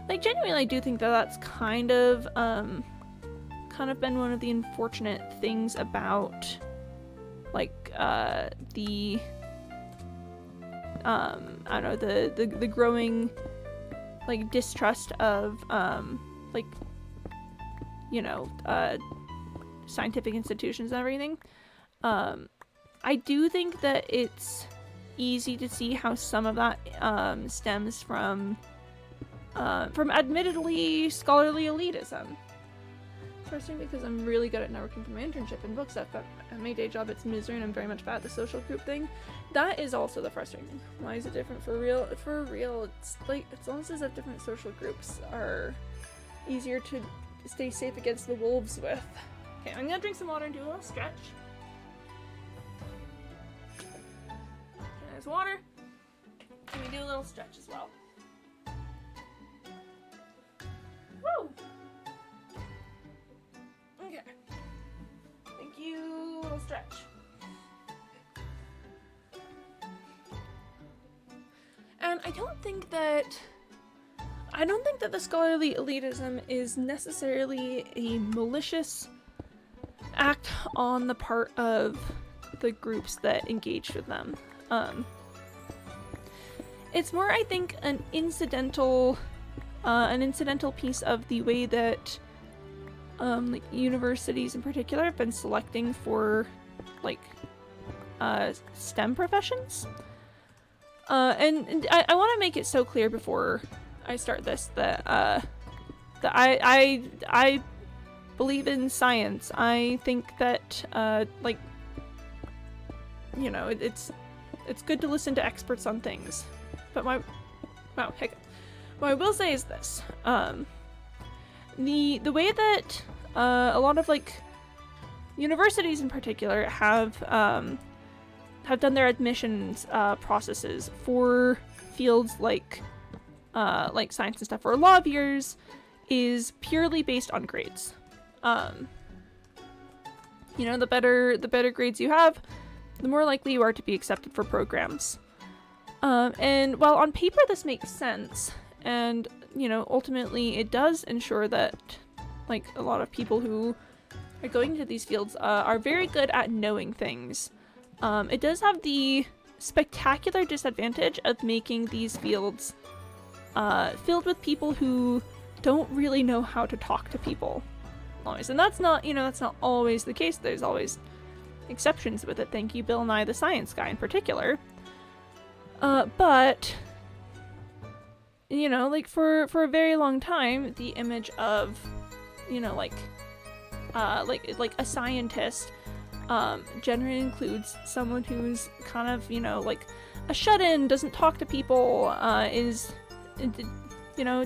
Like, genuinely, I do think that that's kind of been one of the unfortunate things about like the I don't know, the growing like distrust of like, you know, scientific institutions and everything. I do think that it's easy to see how some of that stems from admittedly scholarly elitism. Especially because I'm really good at networking for my internship and book stuff, but at my day job it's misery and I'm very much bad at the social group thing. That is also the frustrating thing. Why is it different for real? For real, it's like, it's almost as if different social groups are easier to stay safe against the wolves with. Okay, I'm gonna drink some water and do a little stretch. There's water. Can we do a little stretch as well? Woo! Okay. Thank you. Little stretch. And I don't think that the scholarly elitism is necessarily a malicious act on the part of the groups that engaged with them. It's more, I think, an incidental an incidental piece of the way that like universities in particular have been selecting for like STEM professions. And I want to make it so clear before I start this that I believe in science. I think that like, you know, it's good to listen to experts on things. But what I will say is this: the way that a lot of like universities in particular have done their admissions processes for fields like science and stuff for a lot of years is purely based on grades. You know, the better grades you have, the more likely you are to be accepted for programs. And while on paper this makes sense, and you know, ultimately it does ensure that like a lot of people who are going into these fields are very good at knowing things. It does have the spectacular disadvantage of making these fields filled with people who don't really know how to talk to people always. And that's not, you know, that's not always the case. There's always exceptions with it. Thank you, Bill Nye the Science Guy in particular. But you know, like for a very long time, the image of, you know, like a scientist generally includes someone who's kind of, you know, like a shut-in, doesn't talk to people, you know,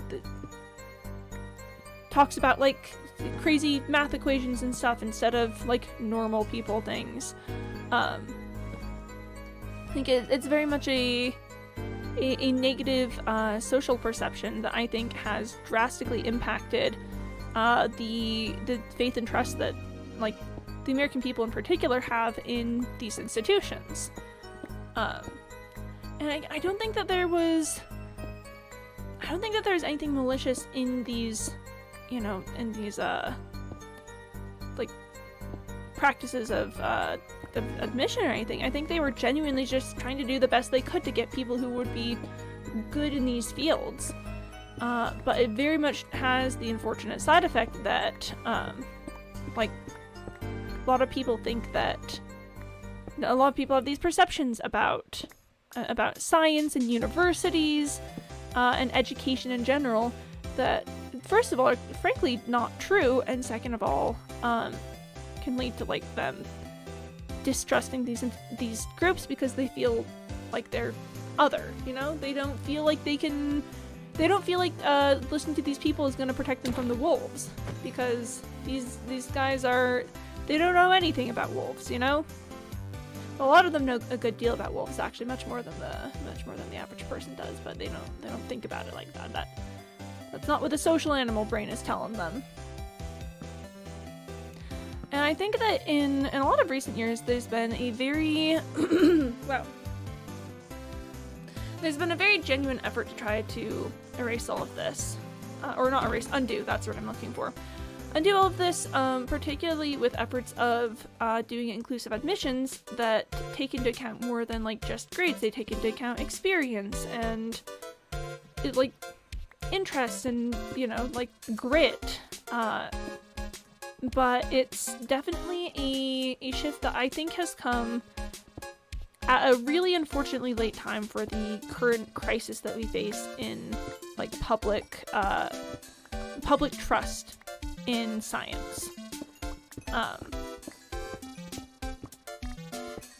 talks about like crazy math equations and stuff instead of like normal people things. I think it's very much a negative social perception that I think has drastically impacted the faith and trust that like the American people in particular have in these institutions. And I don't think that there's anything malicious in these, you know, in these like practices of admission or anything. I think they were genuinely just trying to do the best they could to get people who would be good in these fields. But it very much has the unfortunate side effect that like a lot of people think that a lot of people have these perceptions about science and universities and education in general that, first of all, are frankly not true, and second of all, can lead to like them distrusting these groups because they feel like they're other. You know, they don't feel like listening to these people is going to protect them from the wolves, because these guys they don't know anything about wolves. You know, a lot of them know a good deal about wolves, actually, much more than the average person does, but they don't think about it like that. That's not what the social animal brain is telling them. And I think that in a lot of recent years, there's been a very there's been a very genuine effort to try to erase all of this, or not erase, undo. That's what I'm looking for. Undo all of this, particularly with efforts of doing inclusive admissions that take into account more than like just grades. They take into account experience and like interests and, you know, like grit. But it's definitely a shift that I think has come at a really unfortunately late time for the current crisis that we face in like public trust in science.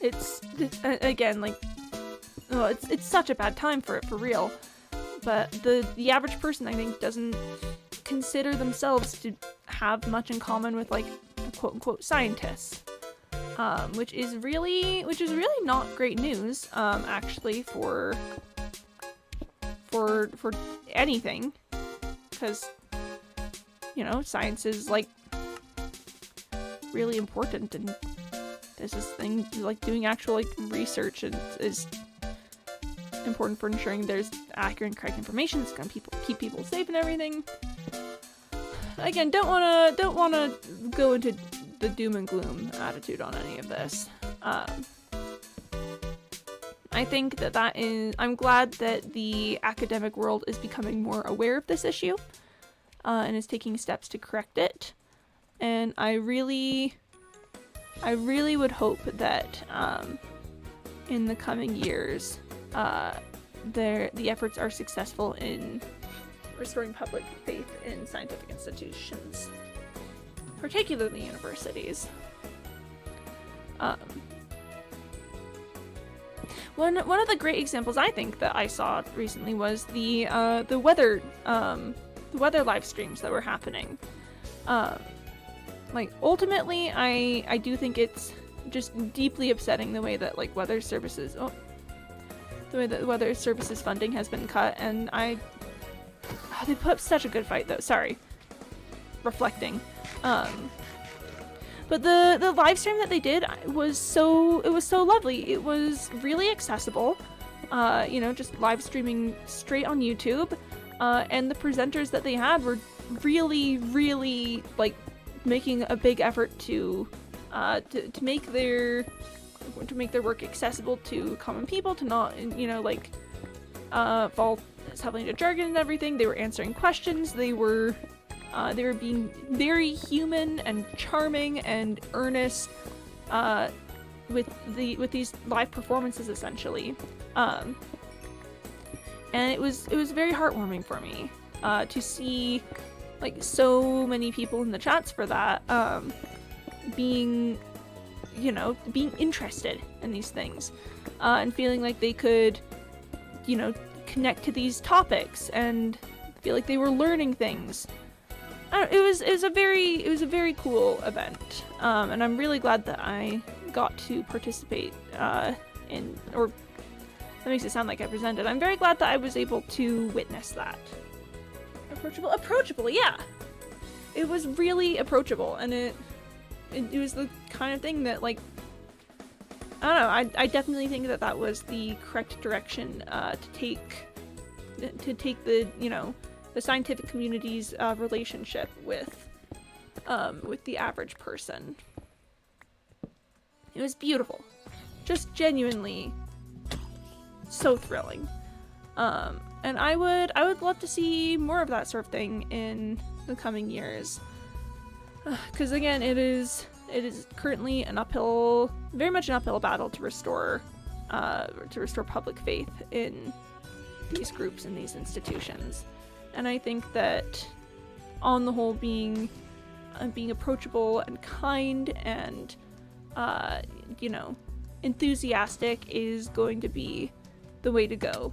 It's again like, oh, it's such a bad time for it, for real. But the average person, I think, doesn't consider themselves to have much in common with like quote unquote scientists, which is really not great news, actually, for anything, because, you know, science is like really important, and this is thing like doing actual like research and is important for ensuring there's accurate and correct information that's gonna keep people safe and everything. Again, don't wanna go into the doom and gloom attitude on any of this. I think that I'm glad that the academic world is becoming more aware of this issue and is taking steps to correct it. And I really would hope that in the coming years, the efforts are successful in restoring public faith in scientific institutions, particularly universities. One of the great examples I think that I saw recently was the weather live streams that were happening. Like, ultimately, I do think it's just deeply upsetting the way that weather services funding has been cut, and they put up such a good fight though. Sorry, reflecting. But the live stream that they did was so lovely. It was really accessible. Just live streaming straight on YouTube. And the presenters that they had were really, really making a big effort to make their work accessible to common people, to not fall heavily into jargon and everything. They were answering questions. They were being very human and charming and earnest with these live performances, essentially. And it was very heartwarming for me to see so many people in the chats for that being interested in these things and feeling like they could connect to these topics and feel like they were learning things. It was a very cool event, and I'm really glad that I got to participate in, or that makes it sound like I presented. I'm very glad that I was able to witness that. Approachable, yeah. It was really approachable, and it was the kind of thing that I don't know. I definitely think that was the correct direction to take the the scientific community's relationship with the average person. It was beautiful, just genuinely so thrilling, and I would love to see more of that sort of thing in the coming years. Because again, it is currently very much an uphill battle to restore public faith in these groups and these institutions. And I think that, on the whole, being approachable and kind and enthusiastic is going to be the way to go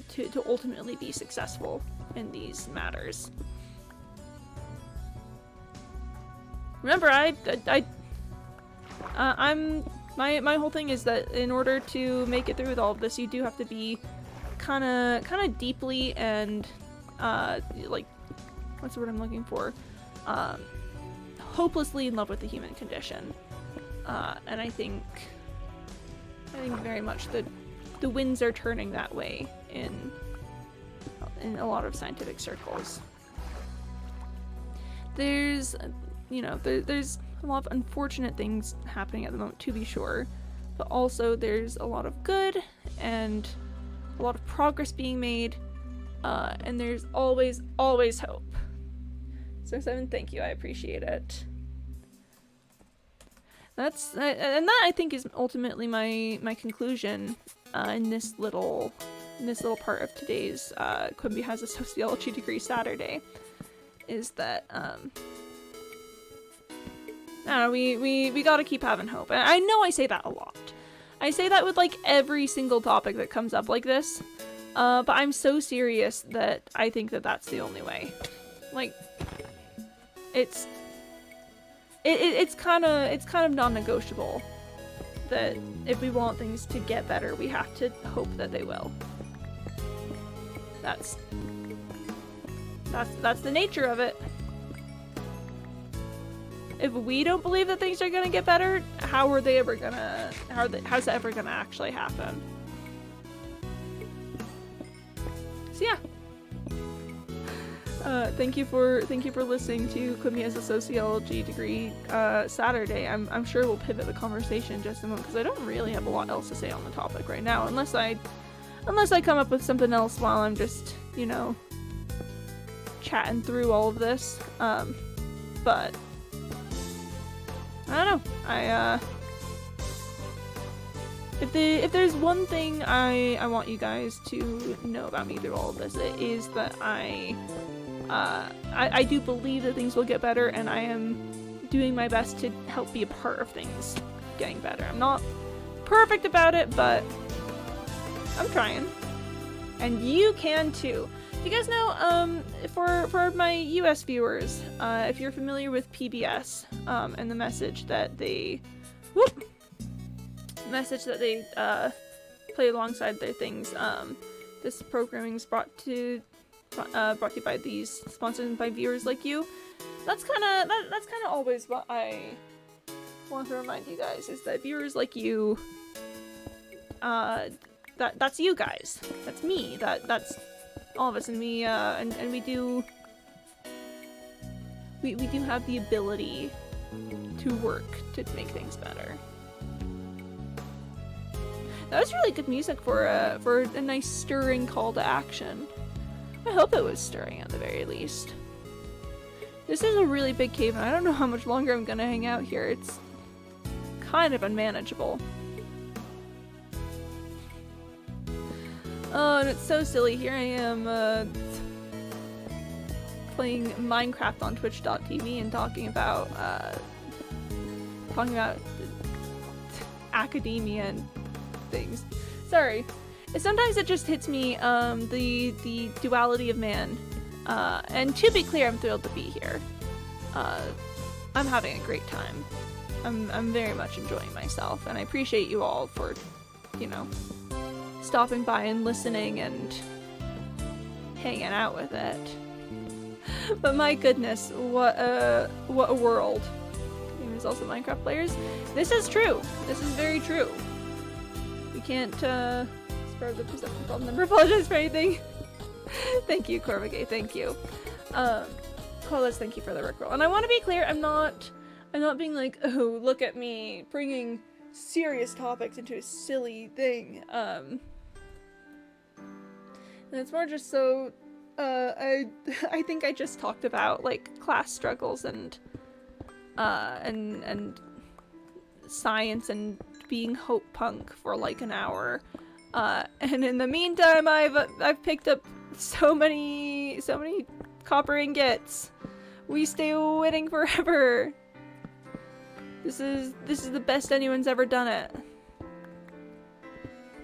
to ultimately be successful in these matters. Remember, my whole thing is that in order to make it through with all of this, you do have to be kind of deeply and what's the word I'm looking for? Hopelessly in love with the human condition, and I think very much the winds are turning that way in a lot of scientific circles. There's there's a lot of unfortunate things happening at the moment, to be sure, but also there's a lot of good and a lot of progress being made, and there's always hope. So 7, thank you, I appreciate it. And that I think is ultimately my conclusion in this little part of today's Quimby has a sociology degree Saturday, is that we gotta keep having hope. And I know I say that a lot. I say that with every single topic that comes up like this, but I'm so serious that I think that that's the only way. It's kind of non-negotiable that if we want things to get better, we have to hope that they will. That's the nature of it. If we don't believe that things are gonna get better, how's that ever gonna actually happen? So yeah. Thank you for listening to Equip Me as a Sociology Degree Saturday. I'm sure we'll pivot the conversation in just a moment because I don't really have a lot else to say on the topic right now, unless I come up with something else while I'm just, you know, chatting through all of this. But I don't know. If there's one thing I want you guys to know about me through all of this, it is that I do believe that things will get better, and I am doing my best to help be a part of things getting better. I'm not perfect about it, but I'm trying. And you can too. You guys know, for my US viewers, if you're familiar with PBS, and the message that they play alongside their things, this programming is brought to you by these, sponsored by viewers like you. That's kind of always what I want to remind you guys, is that viewers like you, that's you guys, that's me, that's all of us, and we do have the ability to work to make things better. That was really good music for a nice stirring call to action. I hope it was stirring at the very least. This is a really big cave, and I don't know how much longer I'm gonna hang out here. It's kind of unmanageable. Oh, and it's so silly. Here I am, playing Minecraft on Twitch.tv and talking about academia and things. Sorry. Sometimes it just hits me, the duality of man. And to be clear, I'm thrilled to be here. I'm having a great time. I'm very much enjoying myself, and I appreciate you all for, you know, stopping by and listening and hanging out with it. But my goodness, what a world. There's also Minecraft players. This is true. This is very true. We can't spread the perception problem. Never apologize for anything. Thank you, Corvigay. Thank you. Carlos, thank you for the rickroll. And I want to be clear, I'm not being like, oh, look at me bringing serious topics into a silly thing. And it's more just so, I think I just talked about like class struggles and science and being hope punk for like an hour. And in the meantime, I've picked up so many copper ingots. We stay winning forever. This is the best anyone's ever done it.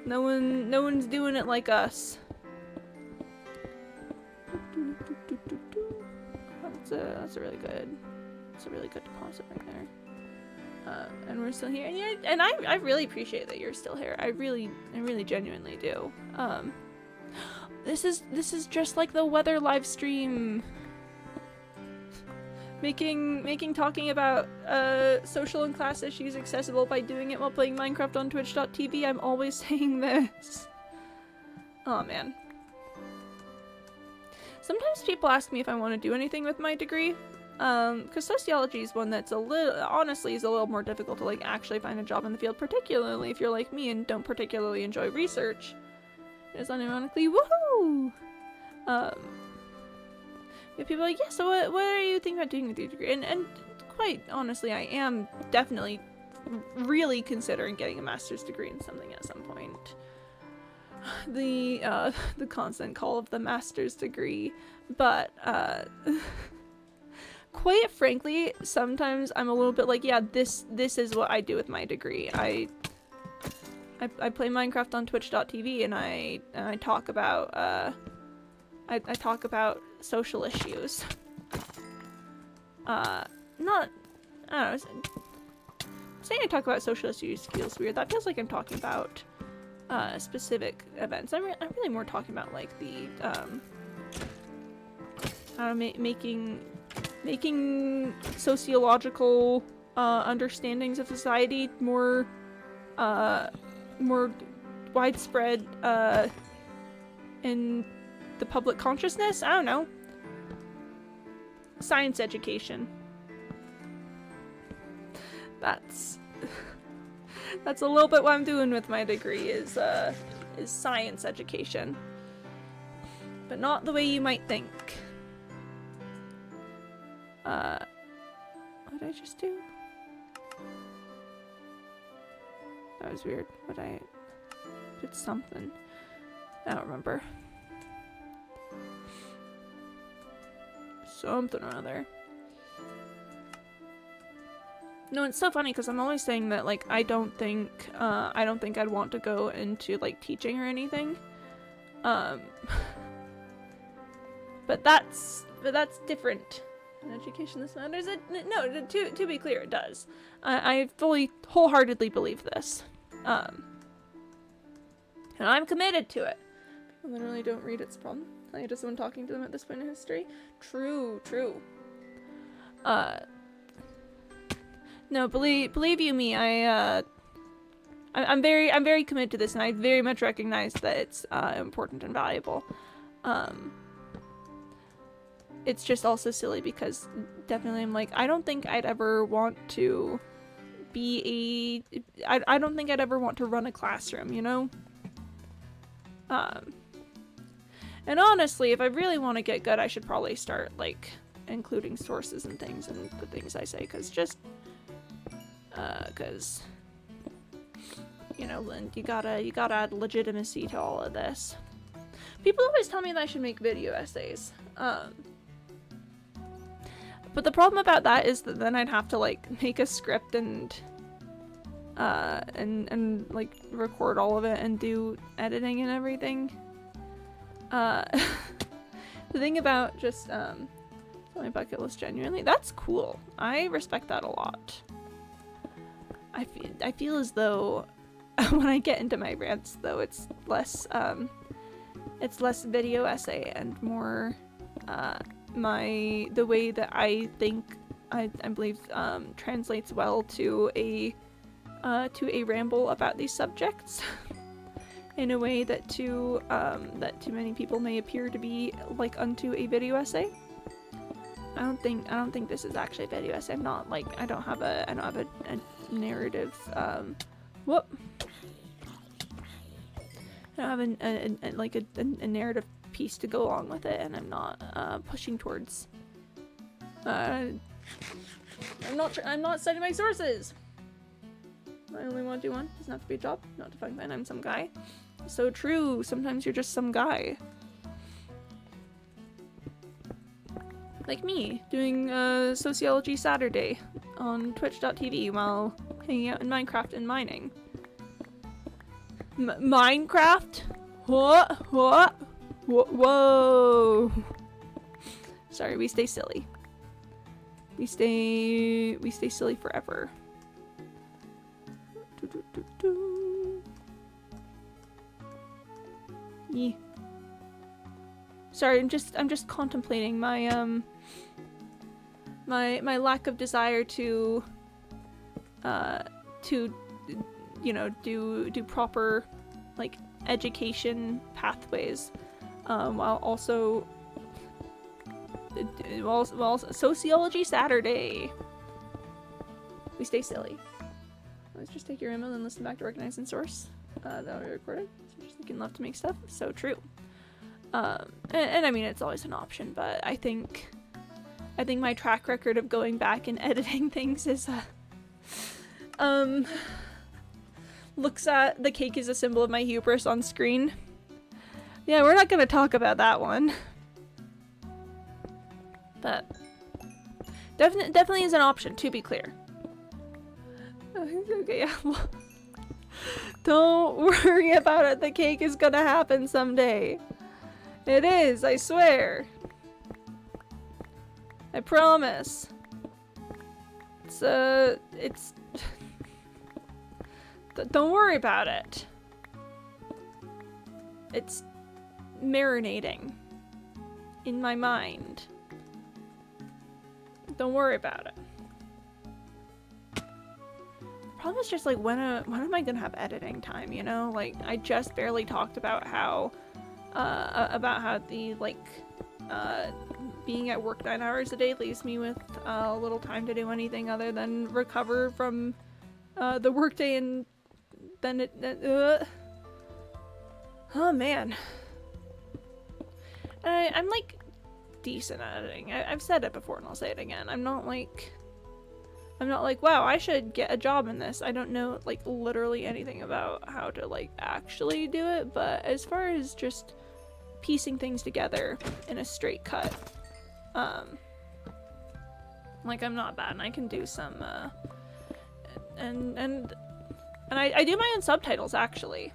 No one's doing it like us. That's a really good deposit right there. And we're still here, and I really appreciate that you're still here. I really genuinely do. This is just like the weather live stream. Making talking about social and class issues accessible by doing it while playing Minecraft on Twitch.tv. I'm always saying this. Oh man. Sometimes people ask me if I want to do anything with my degree. Because sociology is one that's honestly is a little more difficult to like actually find a job in the field, particularly if you're like me and don't particularly enjoy research. It's unironically woohoo! People are like, yeah, so what are you thinking about doing with your degree? And quite honestly, I am definitely really considering getting a master's degree in something at some point. The constant call of the master's degree, but quite frankly, sometimes I'm a little bit like, yeah, this is what I do with my degree. I play Minecraft on Twitch.tv and I talk about I talk about social issues. I don't know. Saying I talk about social issues feels weird. That feels like I'm talking about specific events. I'm really more talking about like the making sociological understandings of society more widespread in the public consciousness. I don't know. science education. That's a little bit what I'm doing with my degree is science education. But not the way you might think. What did I just do? That was weird. But I did something. I don't remember. Something or other. No, it's so funny because I'm always saying that, like, I don't think I'd want to go into, like, teaching or anything. But that's different. In education, this matters. No, to be clear, it does. I fully, wholeheartedly believe this. And I'm committed to it. People literally don't read it's a problem. Like, just someone talking to them at this point in history. True. No, believe you me, I'm very committed to this, and I very much recognize that it's important and valuable. It's just also silly because definitely I'm like, I don't think I'd ever want to be I don't think I'd ever want to run a classroom, you know? And honestly, if I really want to get good, I should probably start, like, including sources and things in the things I say, because you know, you gotta add legitimacy to all of this. People always tell me that I should make video essays. But the problem about that is that then I'd have to, like, make a script and like record all of it and do editing and everything. The thing about just my bucket list genuinely, that's cool. I respect that a lot. I feel as though when I get into my rants though, it's less video essay and more the way that I think I believe translates well to a ramble about these subjects in a way that to many people may appear to be like unto a video essay. I don't think this is actually a video essay. I'm not like I don't have a narrative whoop. I don't have a narrative piece to go along with it, and I'm not pushing towards I'm not citing my sources. I only want to do one. Doesn't have to be a job. Not to find I'm some guy. So true. Sometimes you're just some guy. Like me, doing Sociology Saturday on twitch.tv while hanging out in Minecraft and mining. Minecraft? What? Whoa! Sorry, we stay silly. We stay silly forever. Yeah. Sorry, I'm just contemplating my my lack of desire to you know do proper like education pathways while also Sociology Saturday. We stay silly. Let's just take your ammo and listen back to recognizing source that we recorded. So just thinking love to make stuff. So true. And I mean it's always an option, but I think my track record of going back and editing things is looks at the cake as a symbol of my hubris on screen. Yeah, we're not gonna talk about that one. But definitely is an option, to be clear. Okay, yeah. Don't worry about it. The cake is gonna happen someday. It is, I swear. I promise. It's don't worry about it. It's marinating in my mind. Don't worry about it. The problem is just like when am I gonna have editing time, you know? Like I just barely talked about how the like being at work 9 hours a day leaves me with little time to do anything other than recover from the workday, and then oh man. And I'm like decent at editing. I've said it before and I'll say it again. I'm not like, wow, I should get a job in this. I don't know like literally anything about how to like actually do it, but as far as just piecing things together in a straight cut, like I'm not bad, and I can do some and I do my own subtitles actually.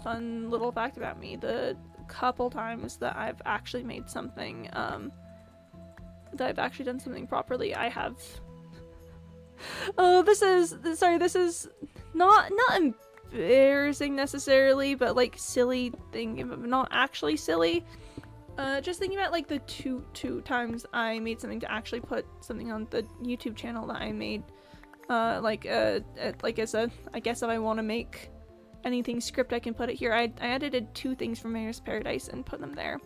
Fun little fact about me: the couple times that I've actually made something, that I've actually done something properly, I have. Oh, this is not embarrassing necessarily, but like silly thing, not actually silly. Just thinking about like the two times I made something to actually put something on the YouTube channel that I made, like as a, I guess if I want to make anything script, I can put it here. I edited 2 things from Mayor's Paradise and put them there.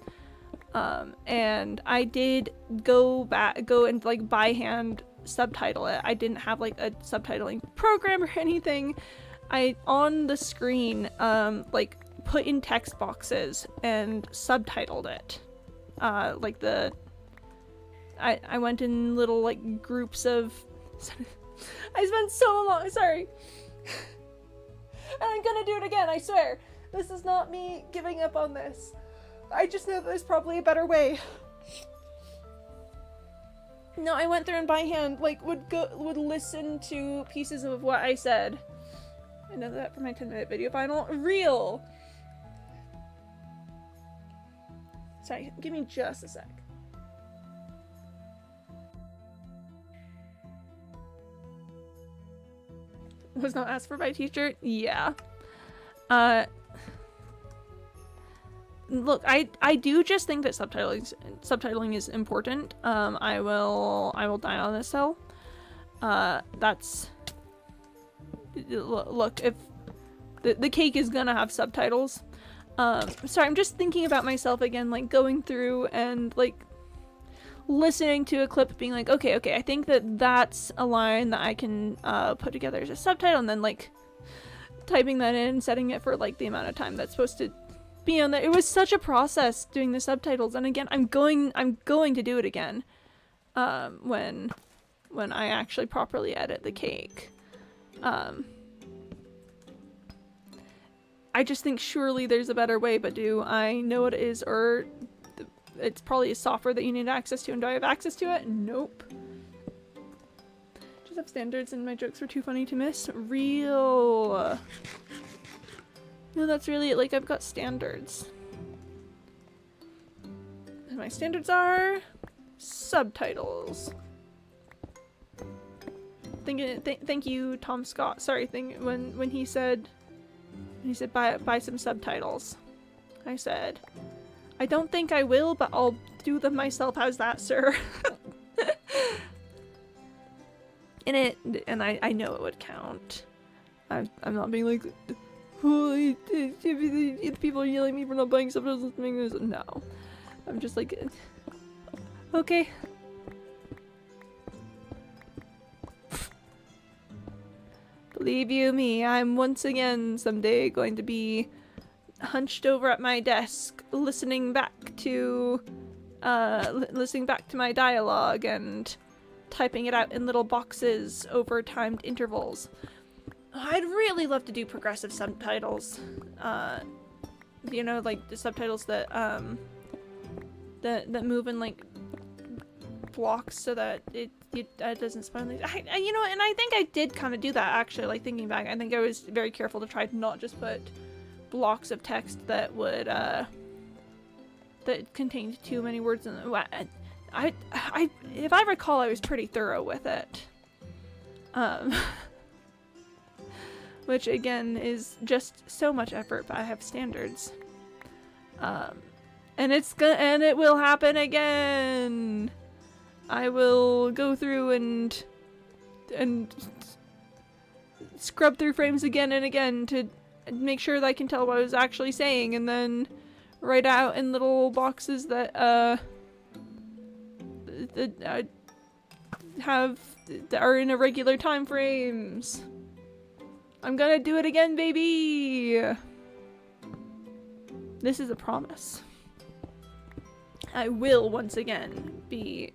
And I did go and like by hand subtitle it. I didn't have like a subtitling program or anything. I on the screen like put in text boxes and subtitled it. Like I went in little like groups of I spent so long, sorry. And I'm gonna do it again, I swear. This is not me giving up on this. I just know that there's probably a better way. No, I went through and by hand, like, would listen to pieces of what I said. I know that for my 10-minute video final. Real! Sorry, give me just a sec. Was not asked for by teacher? Yeah. Look, I do just think that subtitling is important. I will die on this hill. That's, look, if the cake is gonna have subtitles. Sorry, I'm just thinking about myself again, like going through and like listening to a clip being like, okay, I think that that's a line that I can put together as a subtitle, and then like typing that in, setting it for like the amount of time that's supposed to be on there. It was such a process doing the subtitles, and again, I'm going to do it again when I actually properly edit the cake. I just think surely there's a better way, but do I know what it is, or it's probably a software that you need access to, and do I have access to it? Nope. Just have standards and my jokes were too funny to miss. Real. No, that's really it. Like, I've got standards. And my standards are subtitles. Thank you, Tom Scott. Sorry, when he said buy some subtitles. I said, I don't think I will, but I'll do them myself. How's that, sir? And I know it would count. I'm not being like, oh, people are yelling at me for not buying subtitles. No. I'm just like, okay. Believe you me, I'm once again someday going to be hunched over at my desk, listening back to my dialogue and typing it out in little boxes over timed intervals. I'd really love to do progressive subtitles. You know, like the subtitles that that move in like blocks so that it doesn't spoil things. You know, and I think I did kind of do that actually. Like thinking back, I think I was very careful to try to not just put blocks of text that would that contained too many words in them. If I recall, I was pretty thorough with it. Which again is just so much effort, but I have standards. And it will happen again. I will go through and scrub through frames again and again to make sure that I can tell what I was actually saying, and then write out in little boxes that are in irregular time frames. I'm gonna do it again, baby. This is a promise. I will once again be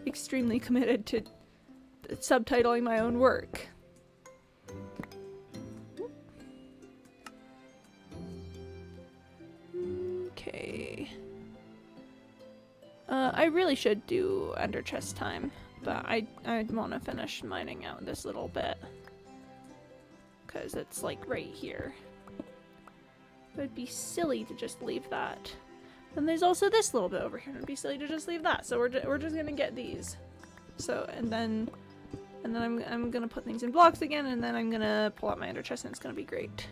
extremely committed to subtitling my own work. Okay. I really should do ender chest time, but I want to finish mining out this little bit. Because it's like right here. It would be silly to just leave that. And there's also this little bit over here. It'd be silly to just leave that. So we're just gonna get these. So and then I'm gonna put things in blocks again, and then I'm gonna pull out my ender chest, and it's gonna be great.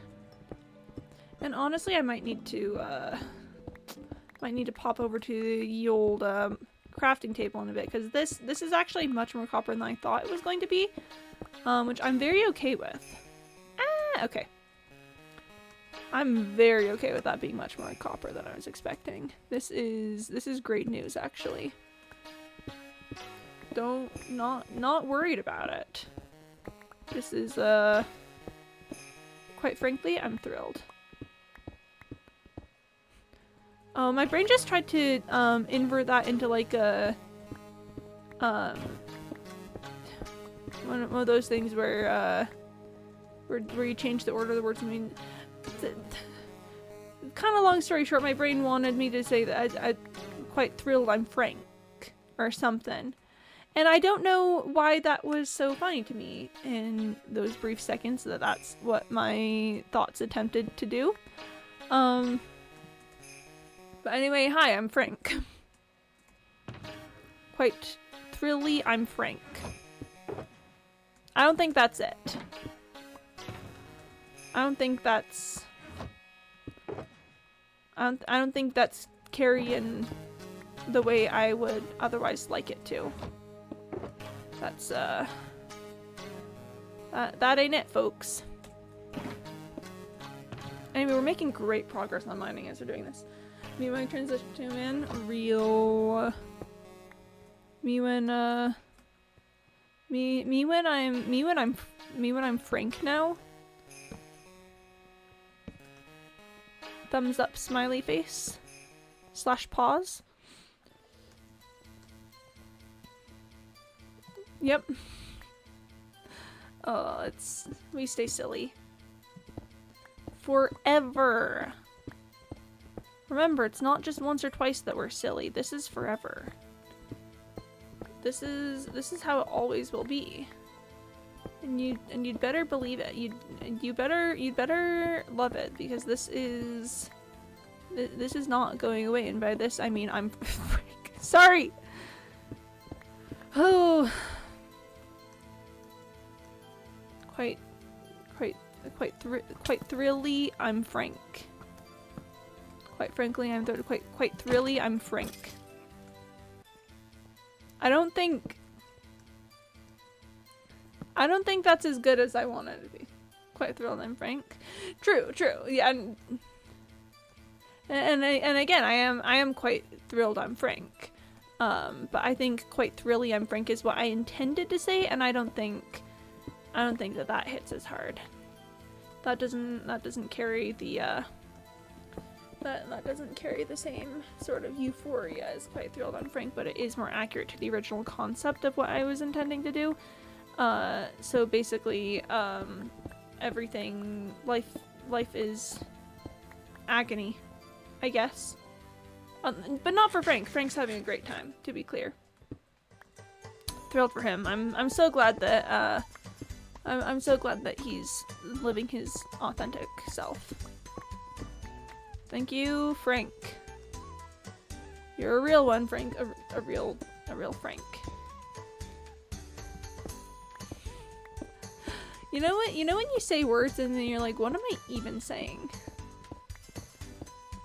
And honestly, I might need to pop over to the old crafting table in a bit, because this is actually much more copper than I thought it was going to be, which I'm very okay with. Okay. I'm very okay with that being much more copper than I was expecting. This is great news, actually. Not worried about it. This is quite frankly, I'm thrilled. My brain just tried to invert that into like a one of those things where you change the order of the words. I mean, kind of long story short, my brain wanted me to say that I'm quite thrilled I'm Frank or something. And I don't know why that was so funny to me in those brief seconds that that's what my thoughts attempted to do. But anyway, hi, I'm Frank. Quite thrilly, I'm Frank. I don't think that's it. I don't think that's carrying the way I would otherwise like it to. That's that ain't it, folks. Anyway, we're making great progress on mining as we're doing this. Me when I transition to man, real. Me when I'm Frank now. Thumbs up, smiley face. / pause. Yep. Oh, we stay silly. Forever. Remember, it's not just once or twice that we're silly. This is forever. This is how it always will be. And you'd better believe it. You'd better love it, because this is not going away, and by this I mean I'm sorry. Oh, quite thrilly. I'm Frank. Quite frankly, I'm quite thrilly. I'm Frank. I don't think that's as good as I want it to be. Quite thrilled I'm Frank. True. Yeah, and again, I am quite thrilled I'm Frank. But I think quite thrilly I'm Frank is what I intended to say, and I don't think that hits as hard. That doesn't carry the that doesn't carry the same sort of euphoria as quite thrilled I'm Frank, but it is more accurate to the original concept of what I was intending to do. So basically, everything, life is agony, I guess. But not for Frank. Frank's having a great time, to be clear. Thrilled for him. I'm so glad that, I'm so glad that he's living his authentic self. Thank you, Frank. You're a real one, Frank. A real Frank. You know what? You know when you say words and then you're like, what am I even saying?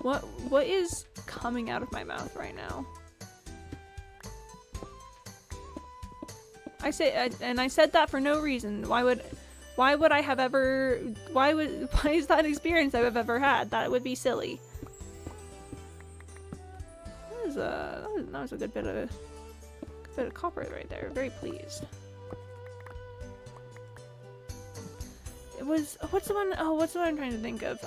What is coming out of my mouth right now? I said that for no reason. Why would I have ever, why is that an experience I've ever had? That would be silly. That was a good bit of bit of copper right there. Very pleased. It was, what's the one? Oh, what's the one I'm trying to think of?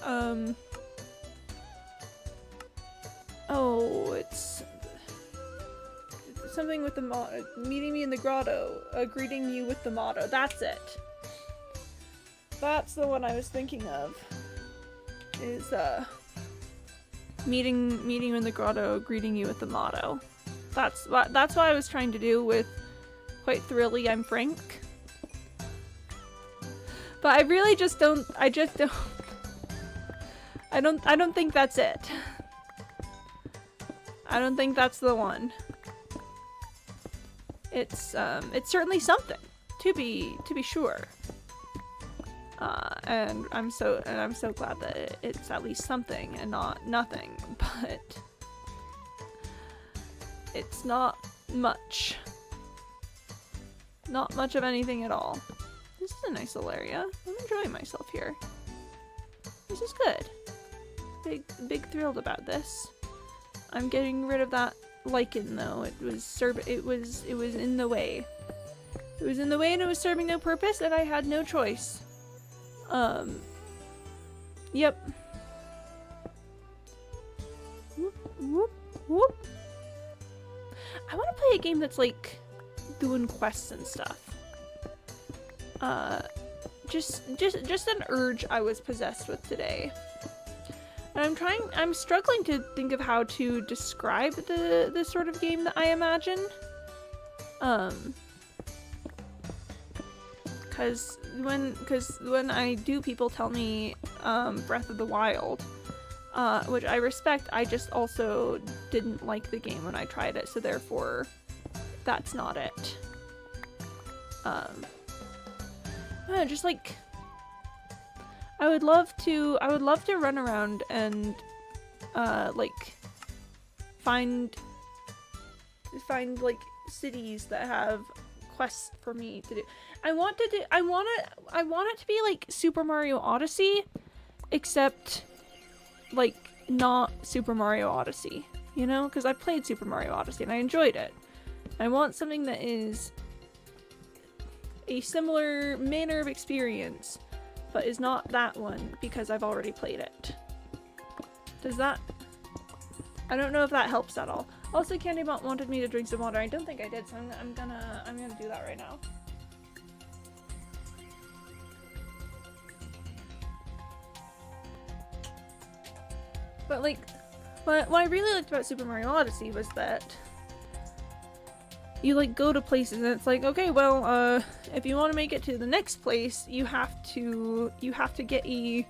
Oh, it's something with the meeting me in the grotto, greeting you with the motto. That's it. That's the one I was thinking of. Is meeting you in the grotto, greeting you with the motto. That's what I was trying to do with quite thrilly, I'm Frank. But I really just don't. I don't think that's it. I don't think that's the one. It's certainly something, to be sure. And I'm so glad that it's at least something and not nothing. But it's not much. Not much of anything at all. This is a nice little area. I'm enjoying myself here. This is good. Big thrilled about this. I'm getting rid of that lichen though. It was in the way. It was in the way and it was serving no purpose and I had no choice. Yep. Whoop, whoop, whoop. I want to play a game that's like doing quests and stuff. Just an urge I was possessed with today. And I'm struggling to think of how to describe the sort of game that I imagine. Cause when I do, people tell me, Breath of the Wild, which I respect, I just also didn't like the game when I tried it, so therefore, that's not it. Just like, I would love to run around and, like, find like cities that have quests for me to do. I want it to be like Super Mario Odyssey, except like not Super Mario Odyssey, you know? Because I played Super Mario Odyssey and I enjoyed it. I want something that is a similar manner of experience, but is not that one because I've already played it. Does that? I don't know if that helps at all. Also, Candybot wanted me to drink some water. I don't think I did, so I'm gonna do that right now. But like, what I really liked about Super Mario Odyssey was that you like go to places and it's like, okay, well, if you want to make it to the next place, you have to get a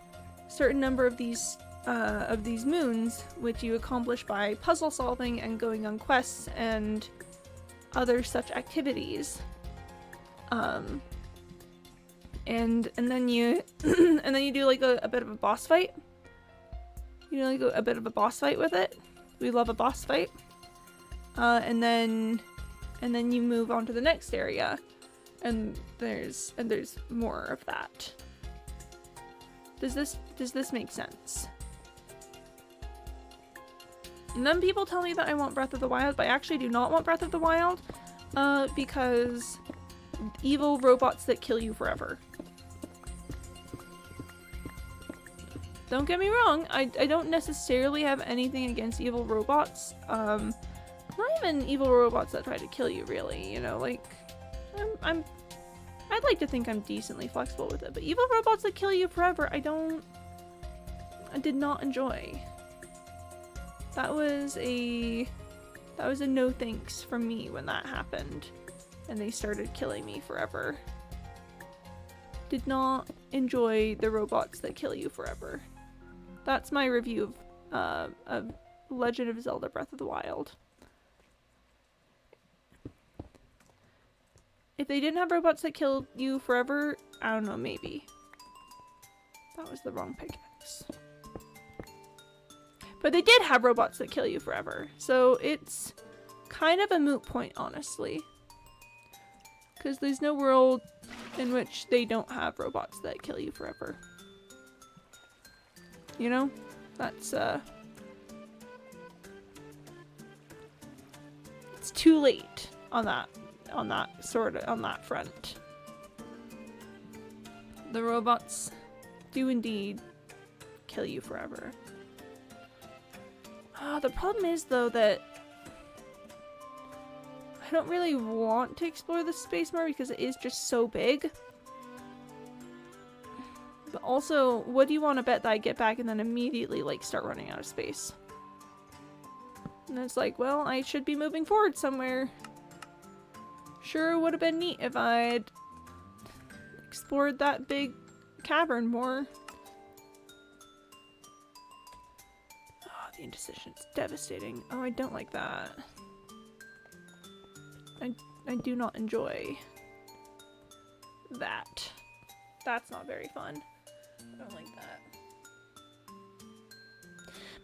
certain number of these moons, which you accomplish by puzzle solving and going on quests and other such activities. And then you do like a bit of a boss fight. You know, like a bit of a boss fight with it. We love a boss fight. And then you move on to the next area, and there's more of that. Does this make sense? And then people tell me that I want Breath of the Wild, but I actually do not want Breath of the Wild, because evil robots that kill you forever. Don't get me wrong, I don't necessarily have anything against evil robots. Not even evil robots that try to kill you, really, you know, like, I'd like to think I'm decently flexible with it, but evil robots that kill you forever, I did not enjoy. That was a no thanks from me when that happened, and they started killing me forever. Did not enjoy the robots that kill you forever. That's my review of Legend of Zelda Breath of the Wild. If they didn't have robots that killed you forever, I don't know, maybe. That was the wrong pickaxe. But they did have robots that kill you forever, so it's kind of a moot point, honestly. Because there's no world in which they don't have robots that kill you forever. You know? That's, it's too late. on that front. The robots do indeed kill you forever. The problem is though that I don't really want to explore the space more because it is just so big. But also, what do you want to bet that I get back and then immediately like start running out of space? And it's like, well, I should be moving forward somewhere. Sure would have been neat if I'd explored that big cavern more. Oh, the indecision's devastating. Oh, I don't like that. I do not enjoy that. That's not very fun. I don't like that.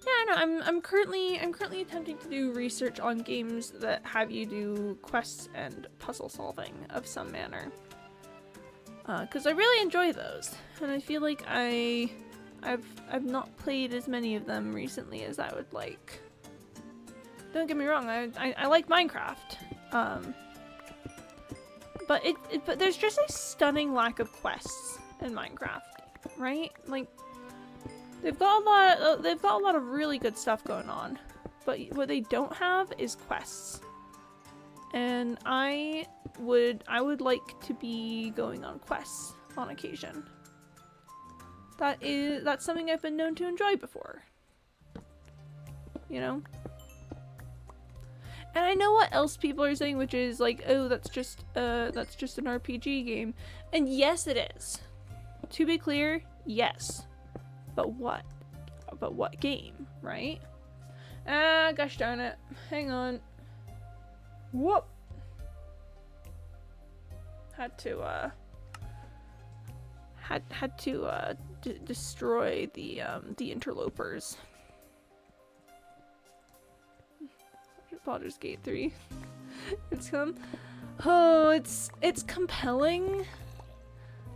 Yeah, no, I'm currently attempting to do research on games that have you do quests and puzzle solving of some manner. Because I really enjoy those, and I feel like I've not played as many of them recently as I would like. Don't get me wrong, I like Minecraft. But but there's just a stunning lack of quests in Minecraft, right? Like they've got a lot of really good stuff going on, but what they don't have is quests. And I would like to be going on quests on occasion. That's something I've been known to enjoy before. You know? And I know what else people are saying, which is like, oh, that's just an RPG game. And yes, it is. To be clear, yes. But what? But what game, right? Ah, gosh darn it. Hang on. Whoop. Had to destroy the interlopers. Baldur's Gate 3. It's come. Oh, it's compelling.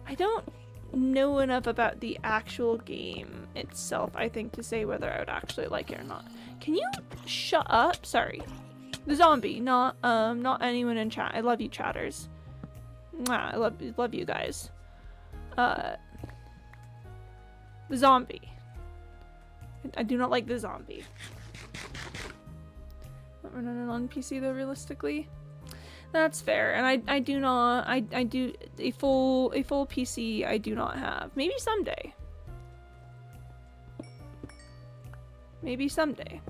I don't know enough about the actual game itself, I think, to say whether I would actually like it or not. Can you shut up? Sorry. The zombie, not anyone in chat. I love you, chatters. Mwah, I love you guys. The zombie. I do not like the zombie. Not running on PC though, realistically. That's fair, and I do not. I do a full PC. I do not have. Maybe someday. Maybe someday.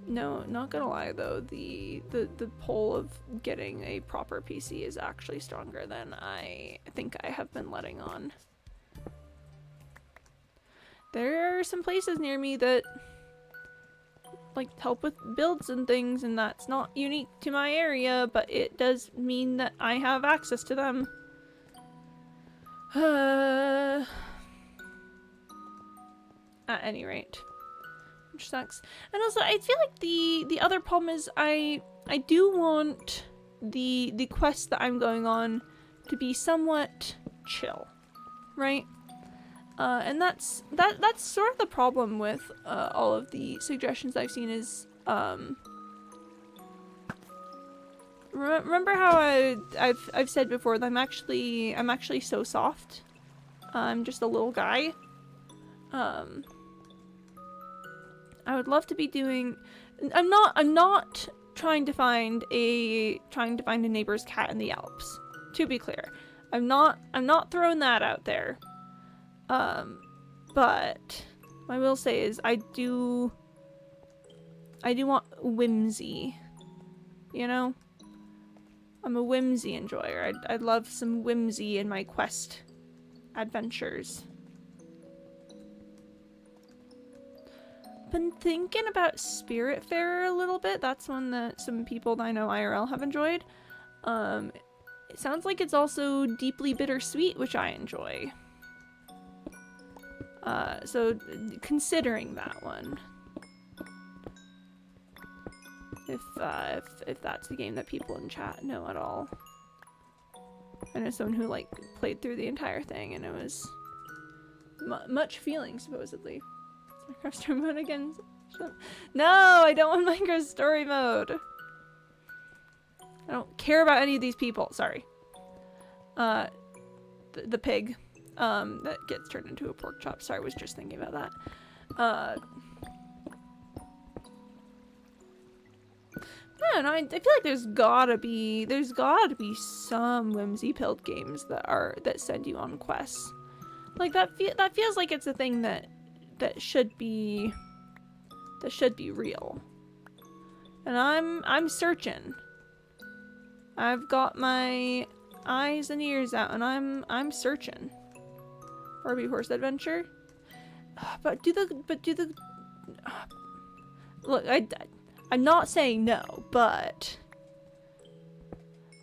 No, not gonna lie though. The pull of getting a proper PC is actually stronger than I think I have been letting on. There are some places near me that like help with builds and things, and that's not unique to my area, but it does mean that I have access to them. At any rate, which sucks. And also, I feel like the other problem is I do want the quest that I'm going on to be somewhat chill, right? And that's sort of the problem with all of the suggestions I've seen is remember how I've said before that I'm actually so soft. I'm just a little guy. I would love to be doing. I'm not trying to find a neighbor's cat in the Alps. To be clear, I'm not throwing that out there. But what I will say is I do want whimsy, you know? I'm a whimsy enjoyer. I'd love some whimsy in my quest adventures. Been thinking about Spiritfarer a little bit. That's one that some people that I know IRL have enjoyed. It sounds like it's also deeply bittersweet, which I enjoy. So considering that one, if that's the game that people in chat know at all. I know someone who like played through the entire thing and it was much feeling supposedly. Minecraft stream mode again. No, I don't want Minecraft story mode. I don't care about any of these people. Sorry. The pig, that gets turned into a pork chop. Sorry, I was just thinking about that. I don't know. I feel like there's gotta be some whimsy-pilled games that send you on quests. Like that feels like it's a thing that should be real. And I'm searching. I've got my eyes and ears out, and I'm searching. Barbie Horse Adventure. But do the look, I'm not saying no, but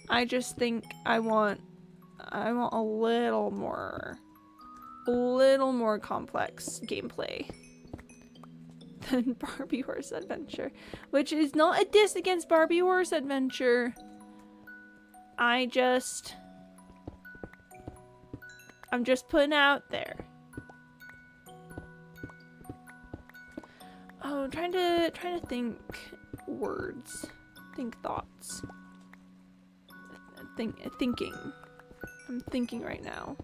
I just think I want a little more complex gameplay than Barbie Horse Adventure, which is not a diss against Barbie Horse Adventure. I'm just putting out there. Oh, trying to think words, think thoughts, thinking. I'm thinking right now.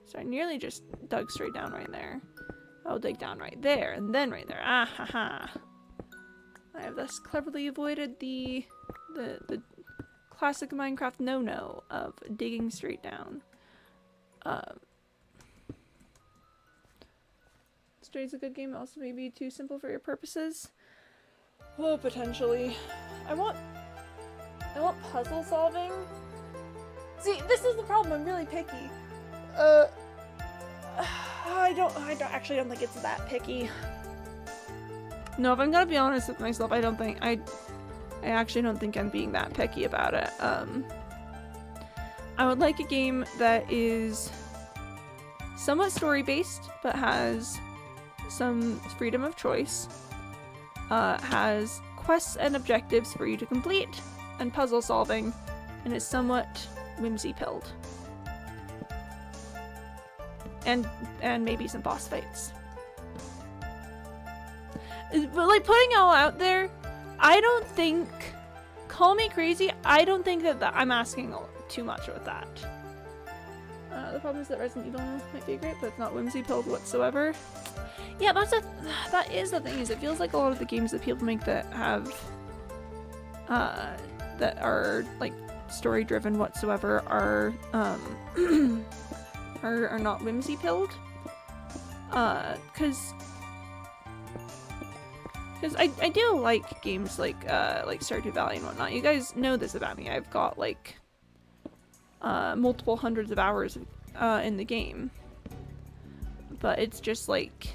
So I nearly just dug straight down right there. I'll dig down right there and then right there. Ah ha ha. I have thus cleverly avoided the classic Minecraft no-no of digging straight down. Stray's a good game, also maybe too simple for your purposes. Oh, potentially. I want puzzle solving. See, this is the problem. I'm really picky. I actually don't think it's that picky. No, if I'm gonna be honest with myself, I actually don't think I'm being that picky about it. I would like a game that is somewhat story-based, but has some freedom of choice, has quests and objectives for you to complete, and puzzle solving, and is somewhat whimsy-pilled. And maybe some boss fights. But like, putting it all out there, I don't think, call me crazy, I don't think that I'm asking too much with that. The problem is that Resident Evil might be great, but it's not whimsy-pilled whatsoever. Yeah, that is the thing, is it feels like a lot of the games that people make that have, that are, like, story-driven whatsoever are not whimsy-pilled. Cause I do like games like Stardew Valley and whatnot. You guys know this about me. I've got, like, multiple hundreds of hours in the game. But it's just, like,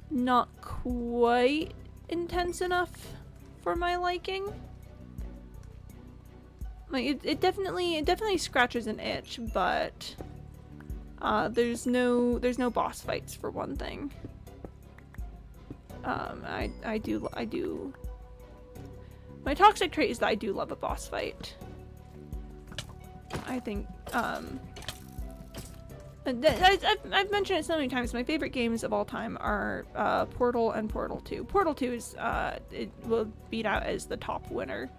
not quite intense enough for my liking. Like, it definitely scratches an itch, but there's no boss fights, for one thing. I do. My toxic trait is that I do love a boss fight. I think, I've mentioned it so many times, my favorite games of all time are Portal and Portal 2. Portal 2 is, it will beat out as the top winner,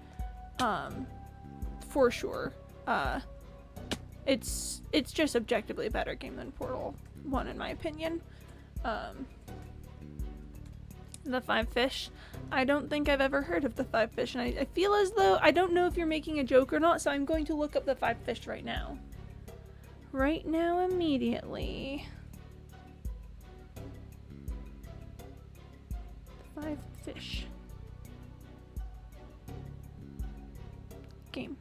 for sure. It's just objectively a better game than Portal 1 in my opinion. The Five Fish. I don't think I've ever heard of the Five Fish, and I feel as though I don't know if you're making a joke or not, so I'm going to look up the Five Fish right now. Right now, immediately. Five Fish. Game.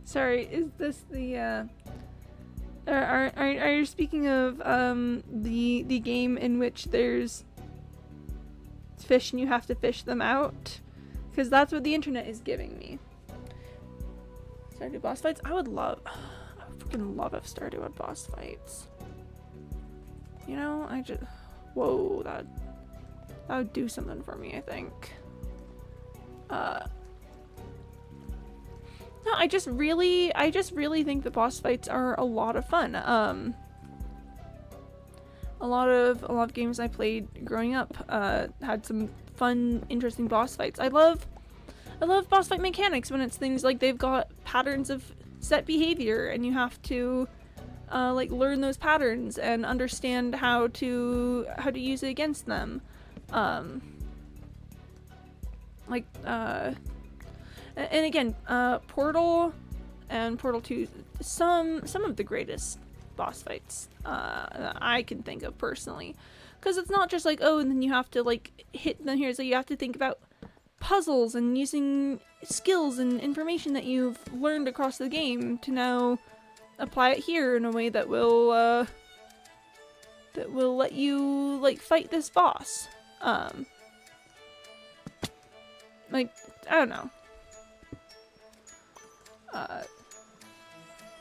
Sorry, is this the, Are you speaking of the game in which there's fish and you have to fish them out? Because that's what the internet is giving me. Stardew boss fights? I would freaking love if Stardew had boss fights. You know, whoa, that would do something for me, I think. No, I just really think the boss fights are a lot of fun. A lot of games I played growing up had some fun, interesting boss fights. I love boss fight mechanics when it's things like they've got patterns of set behavior and you have to like learn those patterns and understand how to use it against them. And again, Portal and Portal 2, some of the greatest boss fights that I can think of personally, because it's not just like, oh, and then you have to like hit them here, so you have to think about puzzles and using skills and information that you've learned across the game to now apply it here in a way that will let you like fight this boss. Like, I don't know.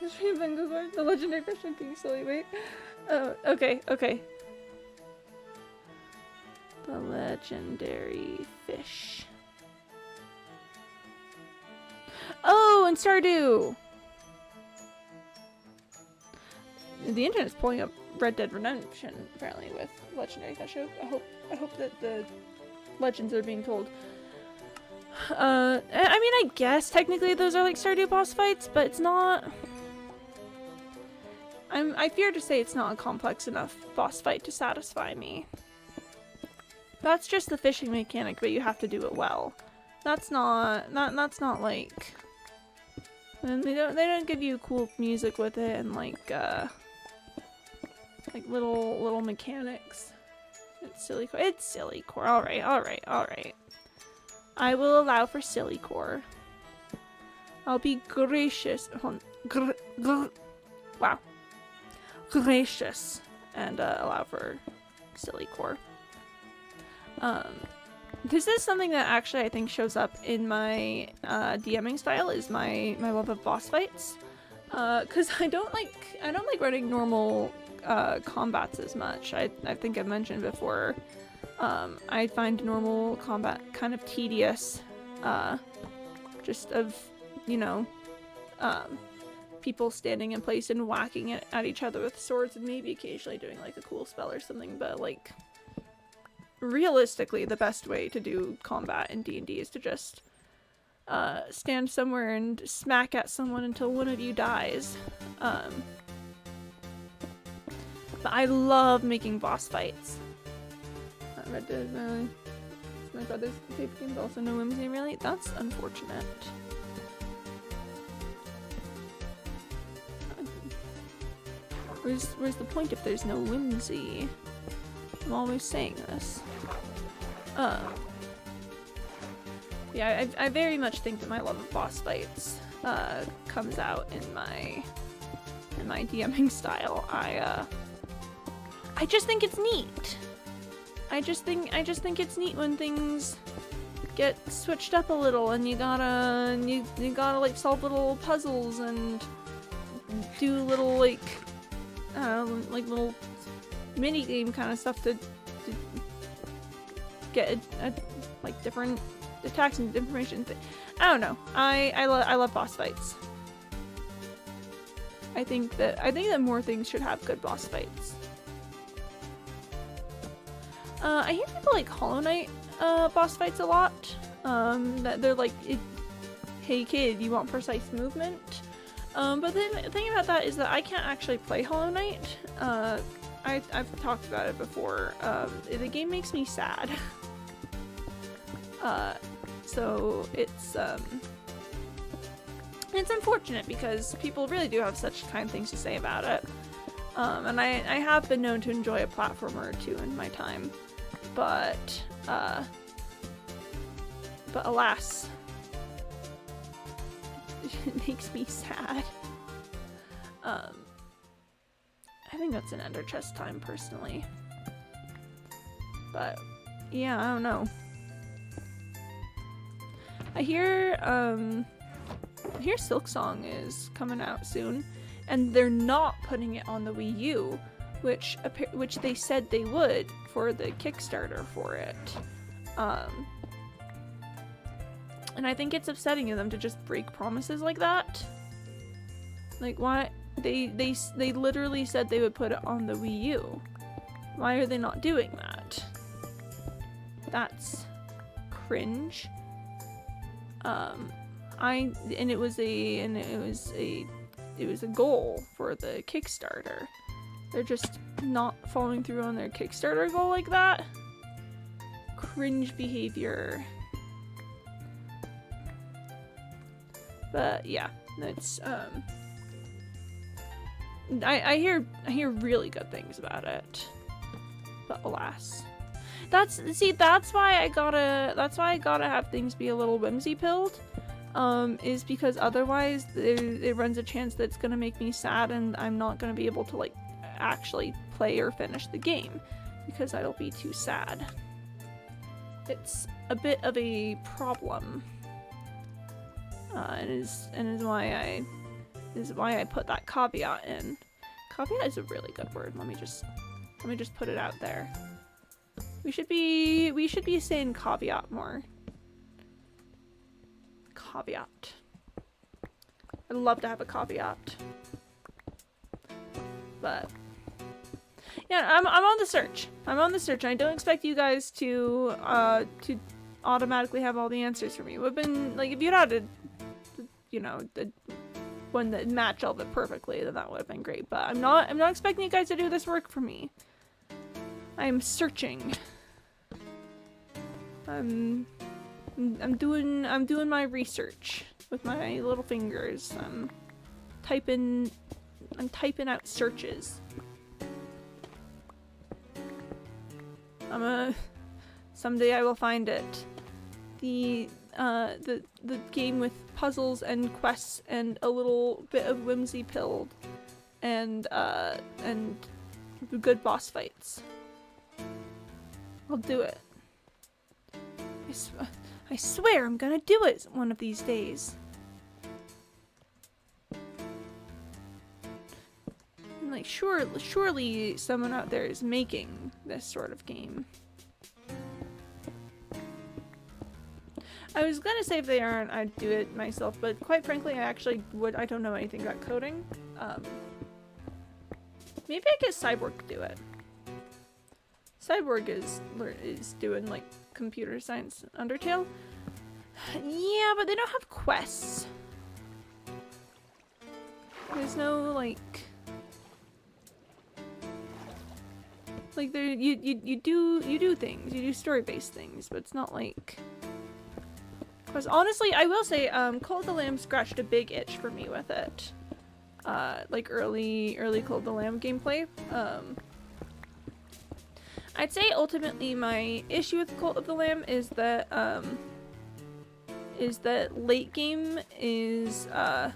The legendary fish and being silly, wait. Oh, okay. The legendary fish. Oh, and Stardew! The internet's pulling up Red Dead Redemption, apparently, with legendary fish. I hope that the legends are being told. I mean, I guess technically those are like Stardew boss fights, but it's not... I fear to say it's not a complex enough boss fight to satisfy me. That's just the fishing mechanic, but you have to do it well. That's not like... And they don't give you cool music with it and like little mechanics. It's silly core. It's silly core. All right. I will allow for silly core. I'll be gracious. Wow. Gracious and allow for silly core. This is something that actually I think shows up in my DMing style, is my love of boss fights. Cause I don't like running normal combats as much. I think I mentioned before. I find normal combat kind of tedious. Just of, you know, people standing in place and whacking it at each other with swords and maybe occasionally doing like a cool spell or something, but like realistically the best way to do combat in D&D is to just stand somewhere and smack at someone until one of you dies. But I love making boss fights. Red Dead, my brother's favorite game, but also no whimsy really. That's unfortunate. Where's the point if there's no whimsy? I'm always saying this. Yeah, I very much think that my love of boss fights comes out in my DMing style. I just think it's neat. I just think it's neat when things get switched up a little and you gotta like solve little puzzles and do little like I don't know, like little mini game kind of stuff to get like different attacks and information. I don't know. I love boss fights. I think that more things should have good boss fights. I hear people like Hollow Knight boss fights a lot. That they're like, hey kid, you want precise movement? But the thing about that is that I can't actually play Hollow Knight. I've talked about it before. The game makes me sad. So it's unfortunate because people really do have such kind things to say about it. And I have been known to enjoy a platformer or two in my time, but alas, it makes me sad. I think that's an Ender Chest time personally, but yeah, I don't know. I hear Silksong is coming out soon, and they're not putting it on the Wii U, which they said they would for the Kickstarter for it. And I think it's upsetting of them to just break promises like that. Like, why? They literally said they would put it on the Wii U. Why are they not doing that? That's cringe. It was a goal for the Kickstarter. They're just not following through on their Kickstarter goal like that. Cringe behavior. But yeah, that's I hear really good things about it. But alas. That's why I gotta have things be a little whimsy pilled. Is because otherwise it runs a chance that it's gonna make me sad and I'm not gonna be able to like actually play or finish the game because I'll be too sad. It's a bit of a problem. And is why I put that caveat in. Caveat is a really good word. Let me just put it out there. We should be saying caveat more. Caveat. I'd love to have a caveat. But yeah, I'm on the search. I'm on the search. I don't expect you guys to automatically have all the answers for me. It would have been like if you'd had a, you know, the one that matched all of it perfectly, then that would have been great. But I'm not expecting you guys to do this work for me. I'm searching. I'm doing my research with my little fingers. I'm typing out searches. Someday I will find it. The game with puzzles and quests and a little bit of whimsy pilled and good boss fights. I'll do it. I swear I'm gonna do it one of these days. And like, surely someone out there is making this sort of game. I was gonna say if they aren't, I'd do it myself, but quite frankly, I actually would. I don't know anything about coding. Maybe I get Cyborg to do it. Cyborg is doing like computer science Undertale. Yeah, but they don't have quests. There's no like there you do things. You do story-based things, but it's not like. Because honestly, I will say, Cult of the Lamb scratched a big itch for me with it. Like early Cult of the Lamb gameplay. I'd say ultimately my issue with Cult of the Lamb is that late game is the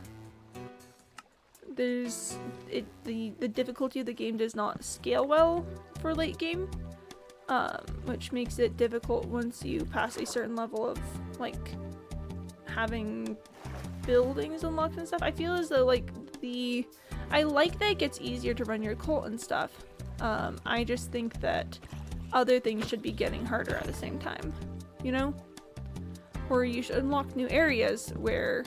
difficulty of the game does not scale well for late game. Which makes it difficult once you pass a certain level of like having buildings unlocked and stuff. I feel as though like I like that it gets easier to run your cult and stuff. I just think that other things should be getting harder at the same time, you know? Or you should unlock new areas where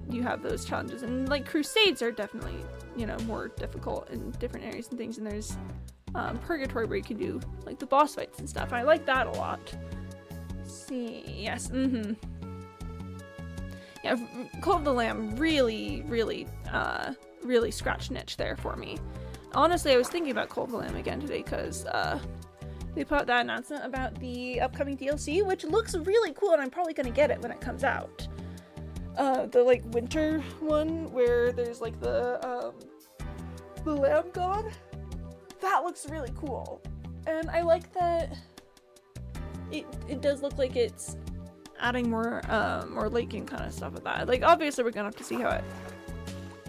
you have those challenges. And like crusades are definitely, you know, more difficult in different areas and things, and there's purgatory where you can do like the boss fights and stuff. I like that a lot. See, yes, yeah, Cult of the Lamb really scratched an itch there for me. Honestly, I was thinking about Cult of the Lamb again today because they put out that announcement about the upcoming DLC, which looks really cool, and I'm probably gonna get it when it comes out. The like winter one where there's like the lamb god. That looks really cool, and I like that it does look like it's adding more late game kind of stuff with that. Like obviously we're gonna have to see how it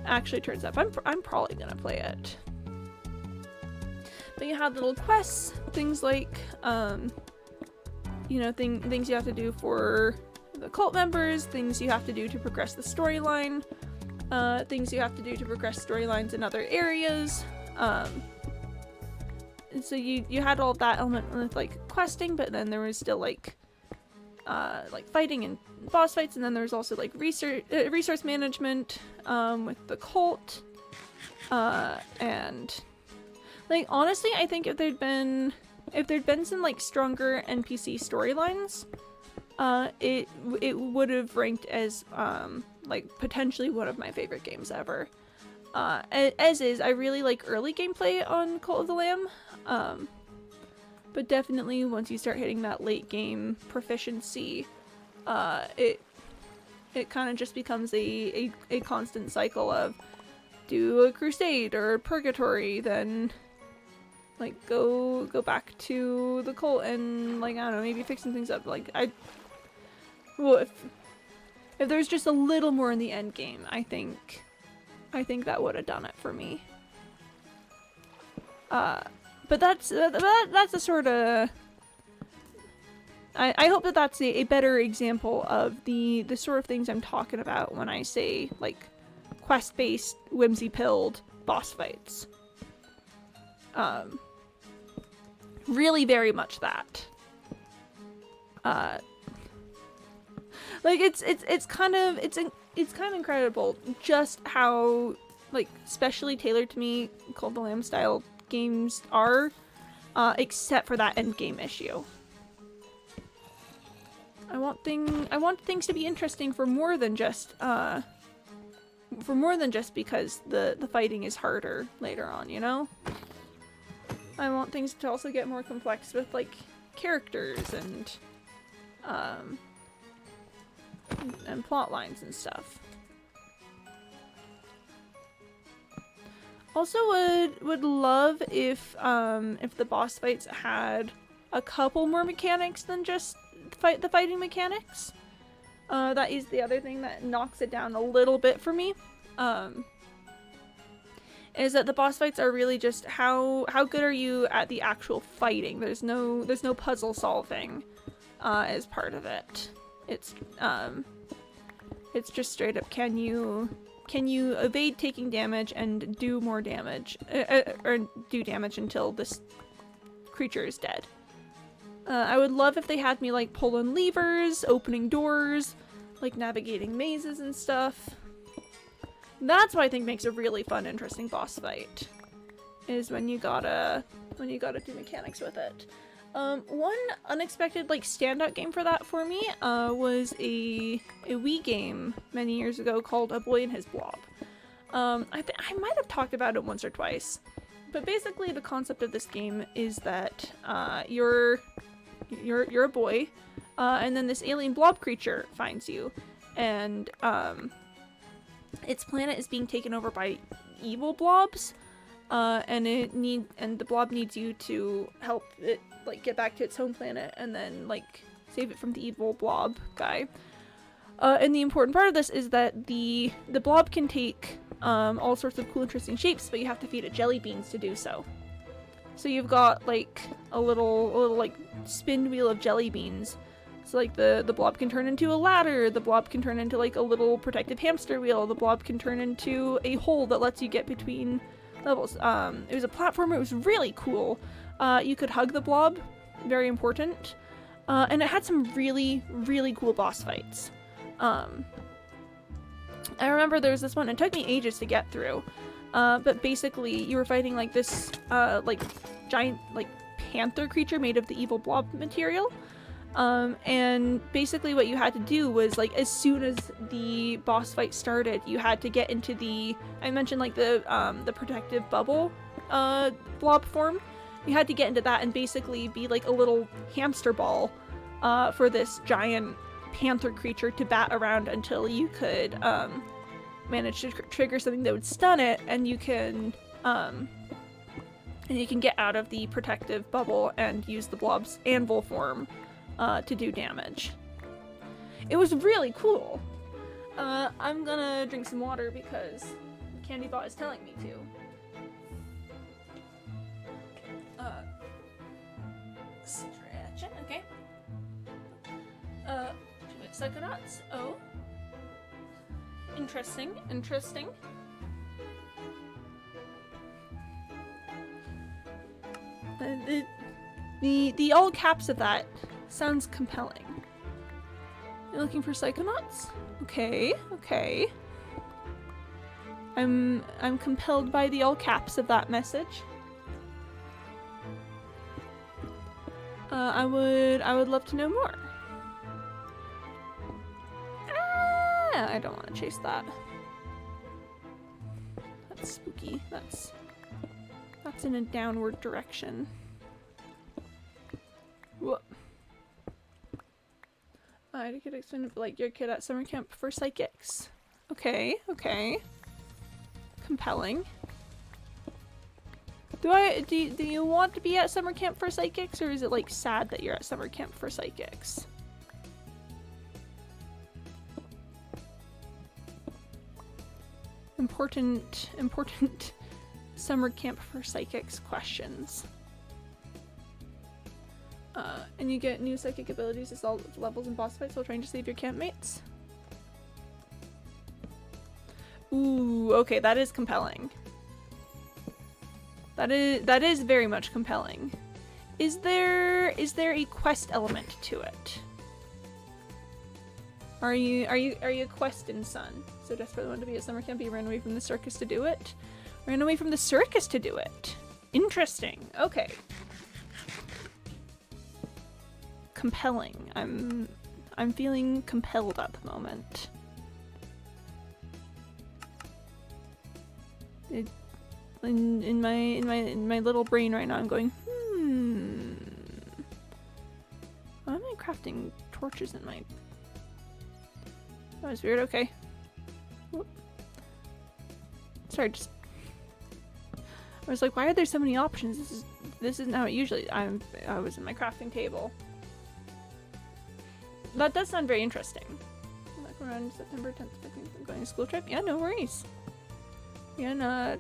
actually turns up. I'm probably gonna play it. But you have little quests, things like you know, things you have to do for the cult members, things you have to do to progress the storyline, things you have to do to progress storylines in other areas, so you had all of that element with like questing, but then there was still like fighting and boss fights, and then there was also like resource management with the cult, and like honestly, I think if there'd been some like stronger NPC storylines, it would have ranked as like potentially one of my favorite games ever. As is, I really like early gameplay on Cult of the Lamb, but definitely once you start hitting that late game proficiency, it kind of just becomes a constant cycle of do a crusade or purgatory, then like go back to the cult and like I don't know, maybe fixing things up. Like if there's just a little more in the end game, I think that would have done it for me. But that's a sort of. I hope that that's a better example of the sort of things I'm talking about when I say like quest-based, whimsy-pilled boss fights. Really, very much that. Like it's kind of incredible just how like specially tailored to me Cult of the Lamb style games are, except for that end game issue. I want things to be interesting for more than just because the fighting is harder later on, you know? I want things to also get more complex with like characters and plot lines and stuff. Also would love if the boss fights had a couple more mechanics than just the fighting mechanics. That is the other thing that knocks it down a little bit for me. Is that the boss fights are really just how good are you at the actual fighting. There's no puzzle solving as part of it. It's just straight up can you evade taking damage and do more damage or do damage until this creature is dead. I would love if they had me like pulling levers, opening doors, like navigating mazes and stuff. That's what I think makes a really fun, interesting boss fight. Is when you gotta do mechanics with it. One unexpected like standout game for that for me was a Wii game many years ago called A Boy and His Blob. I might have talked about it once or twice, but basically the concept of this game is that you're a boy, and then this alien blob creature finds you, and its planet is being taken over by evil blobs, and the blob needs you to help it like get back to its home planet and then like save it from the evil blob guy. And the important part of this is that the blob can take all sorts of cool, interesting shapes, but you have to feed it jelly beans to do so. So you've got like a little like spin wheel of jelly beans. So like the blob can turn into a ladder, the blob can turn into like a little protective hamster wheel, the blob can turn into a hole that lets you get between levels. It was a platformer, it was really cool. You could hug the blob, very important. And it had some really, really cool boss fights. I remember there was this one, it took me ages to get through. But basically you were fighting like this like giant like panther creature made of the evil blob material. And basically what you had to do was like as soon as the boss fight started, you had to get into I mentioned like the protective bubble blob form. You had to get into that and basically be like a little hamster ball for this giant panther creature to bat around until you could manage to trigger something that would stun it, and you can get out of the protective bubble and use the blob's anvil form to do damage. It was really cool. I'm gonna drink some water because CandyBot is telling me to. Stretching, okay. Suckernuts. Oh. Interesting. The all caps of that sounds compelling. You're looking for psychonauts? Okay, okay. I'm compelled by the all caps of that message. I would love to know more. Ah, I don't want to chase that. That's spooky. That's in a downward direction. Whoop. I had a kid explain like your kid at summer camp for psychics. Okay, okay. Compelling. Do you want to be at summer camp for psychics, or is it like sad that you're at summer camp for psychics? Important summer camp for psychics questions. And you get new psychic abilities as all levels and boss fights while trying to save your campmates. Ooh, okay, that is compelling. That is very much compelling. Is there a quest element to it? Are you a questing son? So desperately want to be at summer camp, you ran away from the circus to do it? Ran away from the circus to do it. Interesting. Okay. Compelling. I'm feeling compelled at the moment. In my little brain right now, I'm going, why am I crafting torches in my... That was weird. Okay. Whoop. Sorry, just... I was like, why are there so many options? This isn't how it usually... I was in my crafting table. That does sound very interesting. Like around September 10th, 15th, I'm going on a school trip. Yeah, no worries. Yeah,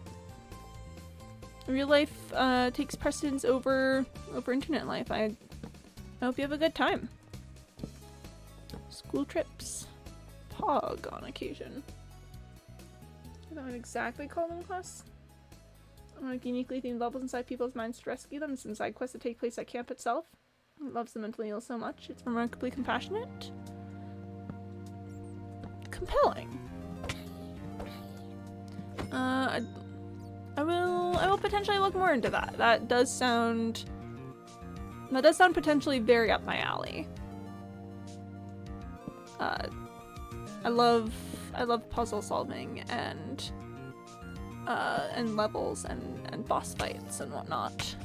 real life takes precedence over internet life. I hope you have a good time. School trips. Pog on occasion. I don't exactly call them quests. Like uniquely themed levels inside people's minds to rescue them. Some side quests that take place at camp itself. It loves the mentally ill so much. It's remarkably compassionate. Compelling. I will potentially look more into that. That does sound potentially very up my alley. I love puzzle solving and levels and boss fights and whatnot.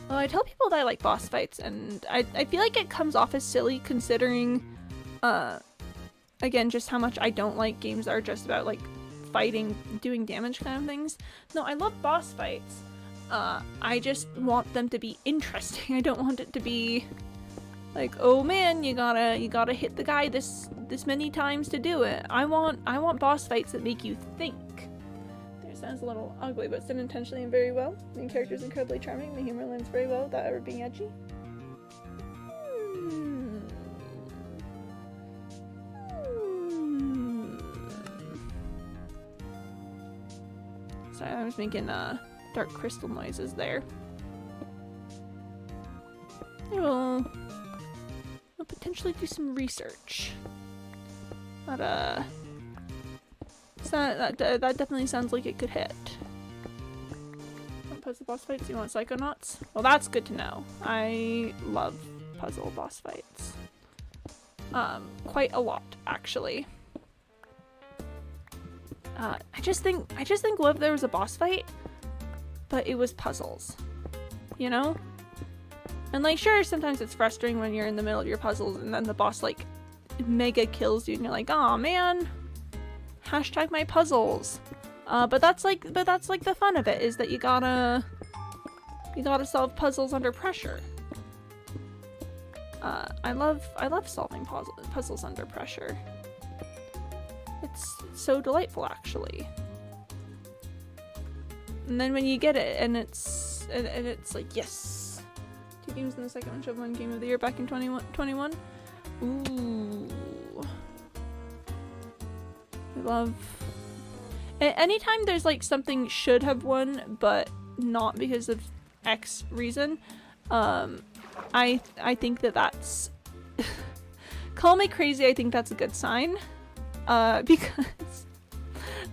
Well, I tell people that I like boss fights, and I feel like it comes off as silly considering, again, just how much I don't like games that are just about like fighting, doing damage kind of things. No, I love boss fights. I just want them to be interesting. I don't want it to be like, oh man, you gotta hit the guy this many times to do it. I want boss fights that make you think. There sounds a little ugly, but it's done intentionally and very well. The main character is incredibly charming. The humor lands very well without ever being edgy. Sorry, I was making dark crystal noises there. I'll potentially do some research. That definitely sounds like it could hit. Want puzzle boss fights? You want psychonauts? Well, that's good to know. I love puzzle boss fights. Quite a lot, actually. I just think what if there was a boss fight, but it was puzzles, you know? And like, sure, sometimes it's frustrating when you're in the middle of your puzzles and then the boss like mega kills you and you're like, oh man, hashtag my puzzles. But that's like the fun of it, is that you gotta solve puzzles under pressure. I love solving puzzles under pressure. It's so delightful, actually. And then when you get it, and it's like, yes. 2 games in the second one, one game of the year back in 2021. Ooh. I love... Anytime there's like something should have won, but not because of X reason. I think that that's call me crazy, I think that's a good sign. Because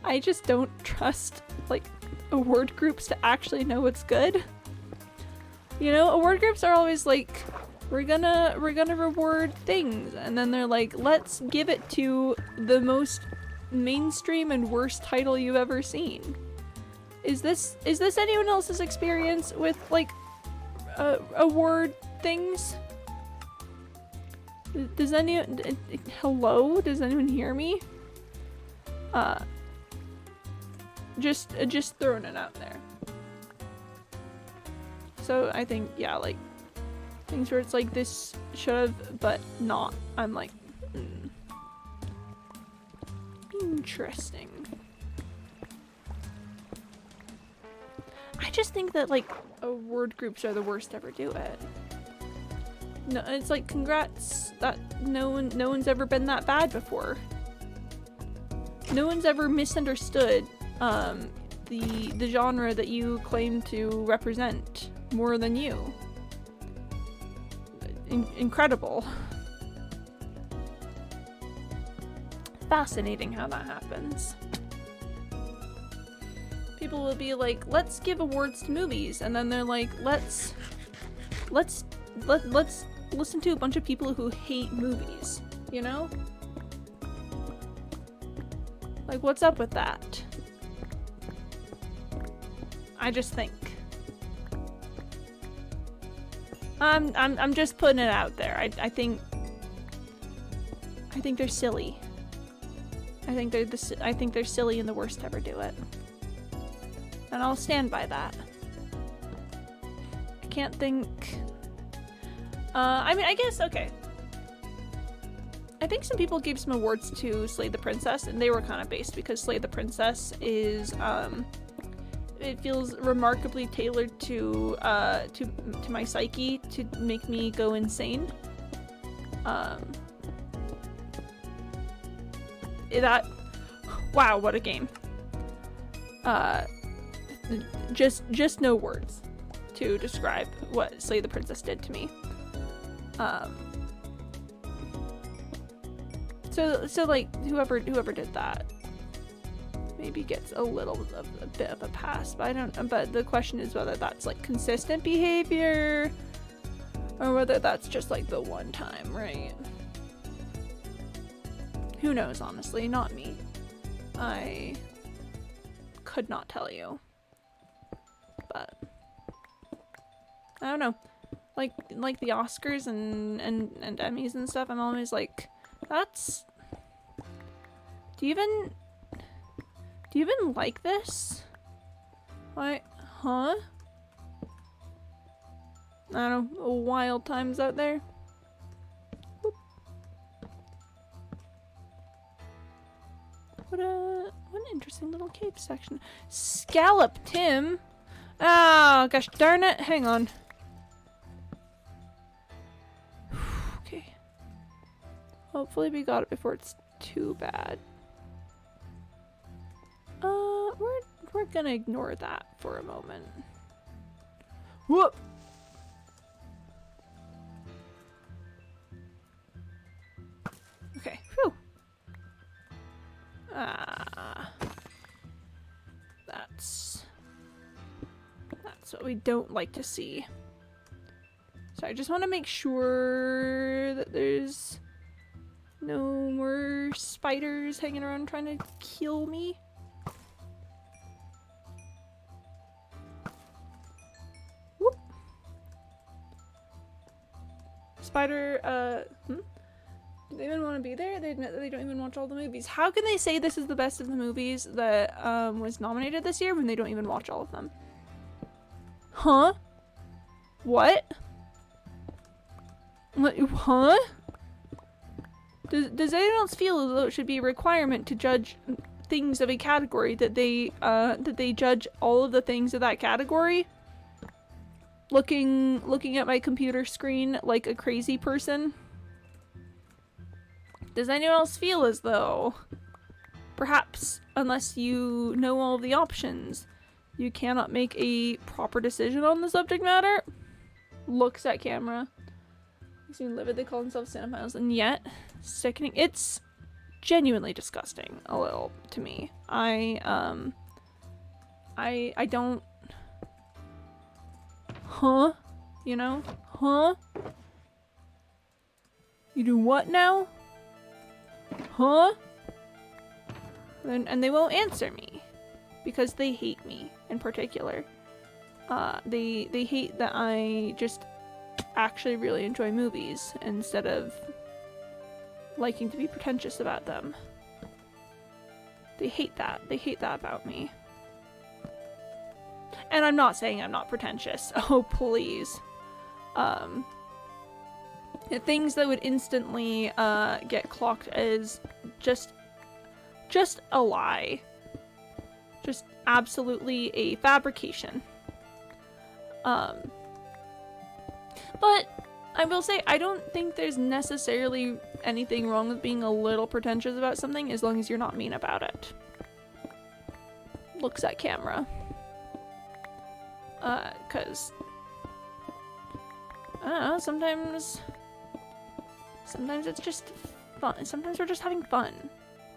I just don't trust like award groups to actually know what's good. You know, award groups are always like, we're gonna reward things, and then they're like, let's give it to the most mainstream and worst title you've ever seen. Is this anyone else's experience with like award things? Does anyone hello? Does anyone hear me? Just throwing it out there. So I think, yeah, like things where it's like this should have but not. I'm like, interesting. I just think that like award groups are the worst to ever do it. No, it's like, congrats that no one's ever been that bad before. No one's ever misunderstood the genre that you claim to represent more than you. Incredible. Fascinating how that happens. People will be like, let's give awards to movies, and then they're like, let's listen to a bunch of people who hate movies, you know? Like, what's up with that? I just think. I'm just putting it out there. I think they're silly. I think they're silly and the worst to ever do it. And I'll stand by that. I can't think. I mean, I guess, okay. I think some people gave some awards to Slay the Princess, and they were kind of based because Slay the Princess is, it feels remarkably tailored to my psyche to make me go insane. Wow, what a game. Just no words to describe what Slay the Princess did to me. So like whoever did that maybe gets a bit of a pass, but the question is whether that's like consistent behavior or whether that's just like the one time, right? Who knows, honestly, not me. I could not tell you. But I don't know. Like the Oscars and Emmys and stuff, I'm always like, that's, do you even like this? Like, huh? I don't know, wild times out there. Whoop. What an interesting little cave section. Scallop Tim. Oh gosh darn it, hang on. Okay. Hopefully we got it before it's too bad. We're gonna ignore that for a moment. Whoop! Okay, phew. That's what we don't like to see. So I just want to make sure that there's no more spiders hanging around trying to kill me. Whoop. Spider, Do they even want to be there? They don't even watch all the movies. How can they say this is the best of the movies that was nominated this year when they don't even watch all of them? Huh? What? Huh? Does anyone else feel as though it should be a requirement to judge things of a category that they judge all of the things of that category? Looking at my computer screen like a crazy person? Does anyone else feel as though, perhaps, unless you know all of the options, You cannot make a proper decision on the subject matter. Looks at camera. Makes me livid. They call themselves cinephiles, and yet sickening. It's genuinely disgusting a little to me. I don't. Huh? You know? Huh? You do what now? Huh? And they won't answer me because they hate me in particular. They hate that I just actually really enjoy movies instead of liking to be pretentious about them. They hate that. They hate that about me. And I'm not saying I'm not pretentious. Oh, please. Things that would instantly get clocked as just a lie. Just absolutely a fabrication. But I will say I don't think there's necessarily anything wrong with being a little pretentious about something as long as you're not mean about it. Looks at camera. 'Cause I don't know, sometimes it's just fun. Sometimes we're just having fun,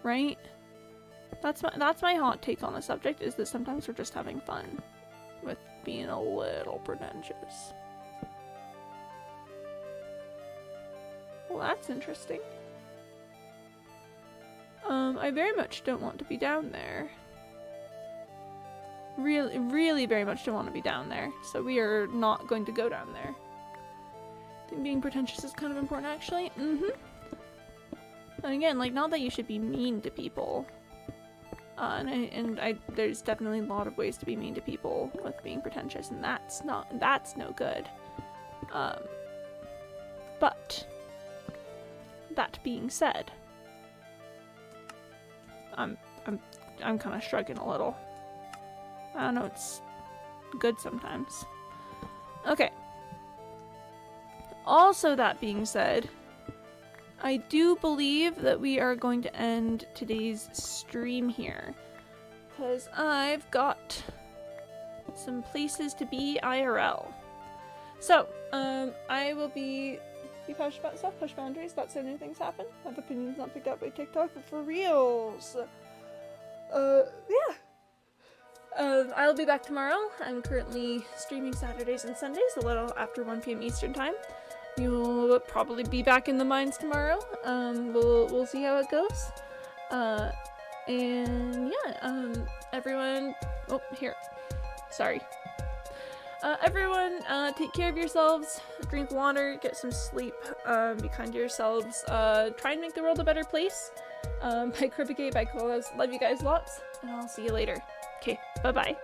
right? That's my hot take on the subject, is that sometimes we're just having fun with being a little pretentious. Well, that's interesting. I very much don't want to be down there. Really, really very much don't want to be down there. So we are not going to go down there. I think being pretentious is kind of important, actually. And again, like, not that you should be mean to people. There's definitely a lot of ways to be mean to people with being pretentious, and that's no good. But that being said, I'm kind of shrugging a little. I don't know, it's good sometimes. Okay. Also, that being said, I do believe that we are going to end today's stream here, because I've got some places to be IRL. So, I will be passionate about stuff, push boundaries, thoughts and new things happen, have opinions not picked up by TikTok, but for reals. Yeah. I'll be back tomorrow. I'm currently streaming Saturdays and Sundays, a little after 1 p.m. Eastern time. You'll probably be back in the mines tomorrow. We'll see how it goes. And yeah, everyone, oh, here, sorry. Everyone, take care of yourselves, drink water, get some sleep, be kind to yourselves, try and make the world a better place. Bye Cribbigate, bye Colas, love you guys lots, and I'll see you later. Okay, bye-bye.